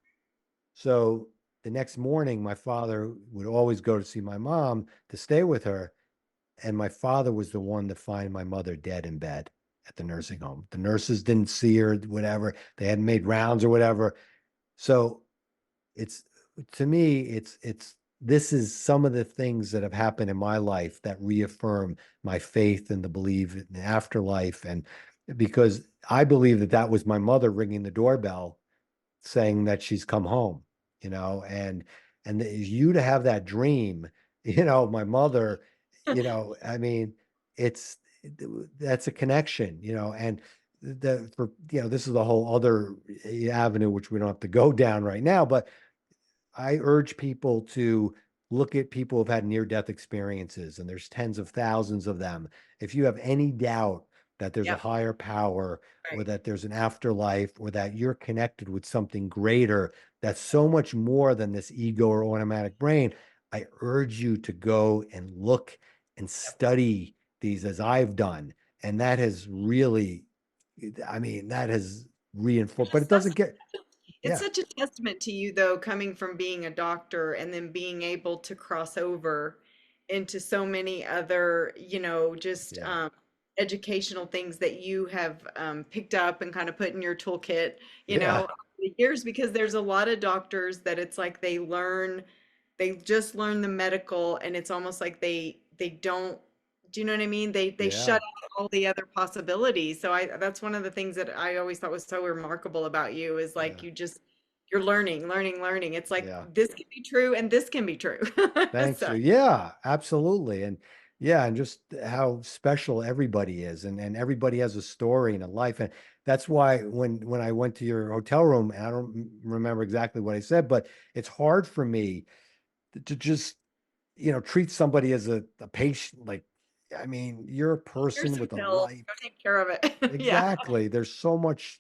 S2: So the next morning, my father would always go to see my mom to stay with her. And my father was the one to find my mother dead in bed at the nursing home. The nurses didn't see her, whatever. They hadn't made rounds or whatever. So it's to me, this is some of the things that have happened in my life that reaffirm my faith and the belief in the afterlife. And because I believe that was my mother ringing the doorbell saying that she's come home, and you to have that dream, my mother, I mean, it's that's a connection, and this is the whole other avenue which we don't have to go down right now, but I urge people to look at people who've had near-death experiences, and there's tens of thousands of them. If you have any doubt that there's a
S1: Yep,
S2: higher power or
S1: right.
S2: that there's an afterlife or that you're connected with something greater that's so much more than this ego or automatic brain, I urge you to go and look and
S1: Yep.
S2: study these as I've done. And that has really, I mean, that has reinforced, but it doesn't get,
S1: It's
S2: yeah,
S1: such a testament to you, though, coming from being a doctor and then being able to cross over into so many other, just
S2: yeah,
S1: educational things that you have picked up and kind of put in your toolkit,
S2: yeah,
S1: over the years, because there's a lot of doctors that it's like they just learn the medical, and it's almost like they don't, do you know what I mean? They shut
S2: yeah.
S1: out all the other possibilities. So that's one of the things that I always thought was so remarkable about you is like
S2: Yeah.
S1: you're learning, learning, learning. It's like
S2: Yeah.
S1: this can be true and this can be true.
S2: Thanks.
S1: So
S2: Yeah, absolutely. And yeah, and just how special everybody is, and everybody has a story and a life. And that's why when I went to your hotel room, and I don't remember exactly what I said, but it's hard for me to just, treat somebody as a patient. Like, I mean, you're a
S1: here's
S2: person
S1: some
S2: with a
S1: pills.
S2: life.
S1: Go take care of it. Yeah.
S2: Exactly. There's so much,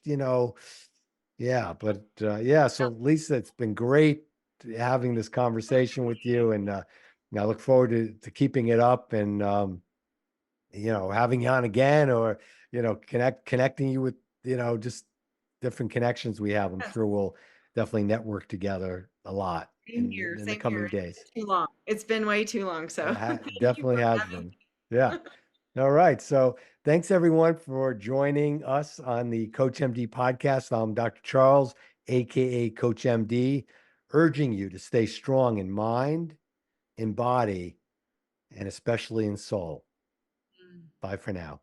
S2: yeah, but yeah, so Lisa, it's been great having this conversation with you, and I look forward to keeping it up, and having you on again, or connecting you with just different connections we have, I'm
S1: Yes,
S2: sure we'll definitely network together a lot
S1: same here,
S2: in the
S1: same here.
S2: coming
S1: It's
S2: days.
S1: been too long. It's been way too long. So thank you
S2: Definitely
S1: for
S2: has
S1: having
S2: been. Yeah.
S1: me.
S2: All right. So thanks everyone for joining us on the Coach MD podcast. I'm Dr. Charles, aka Coach MD, urging you to stay strong in mind, in body, and especially in soul. Bye for now.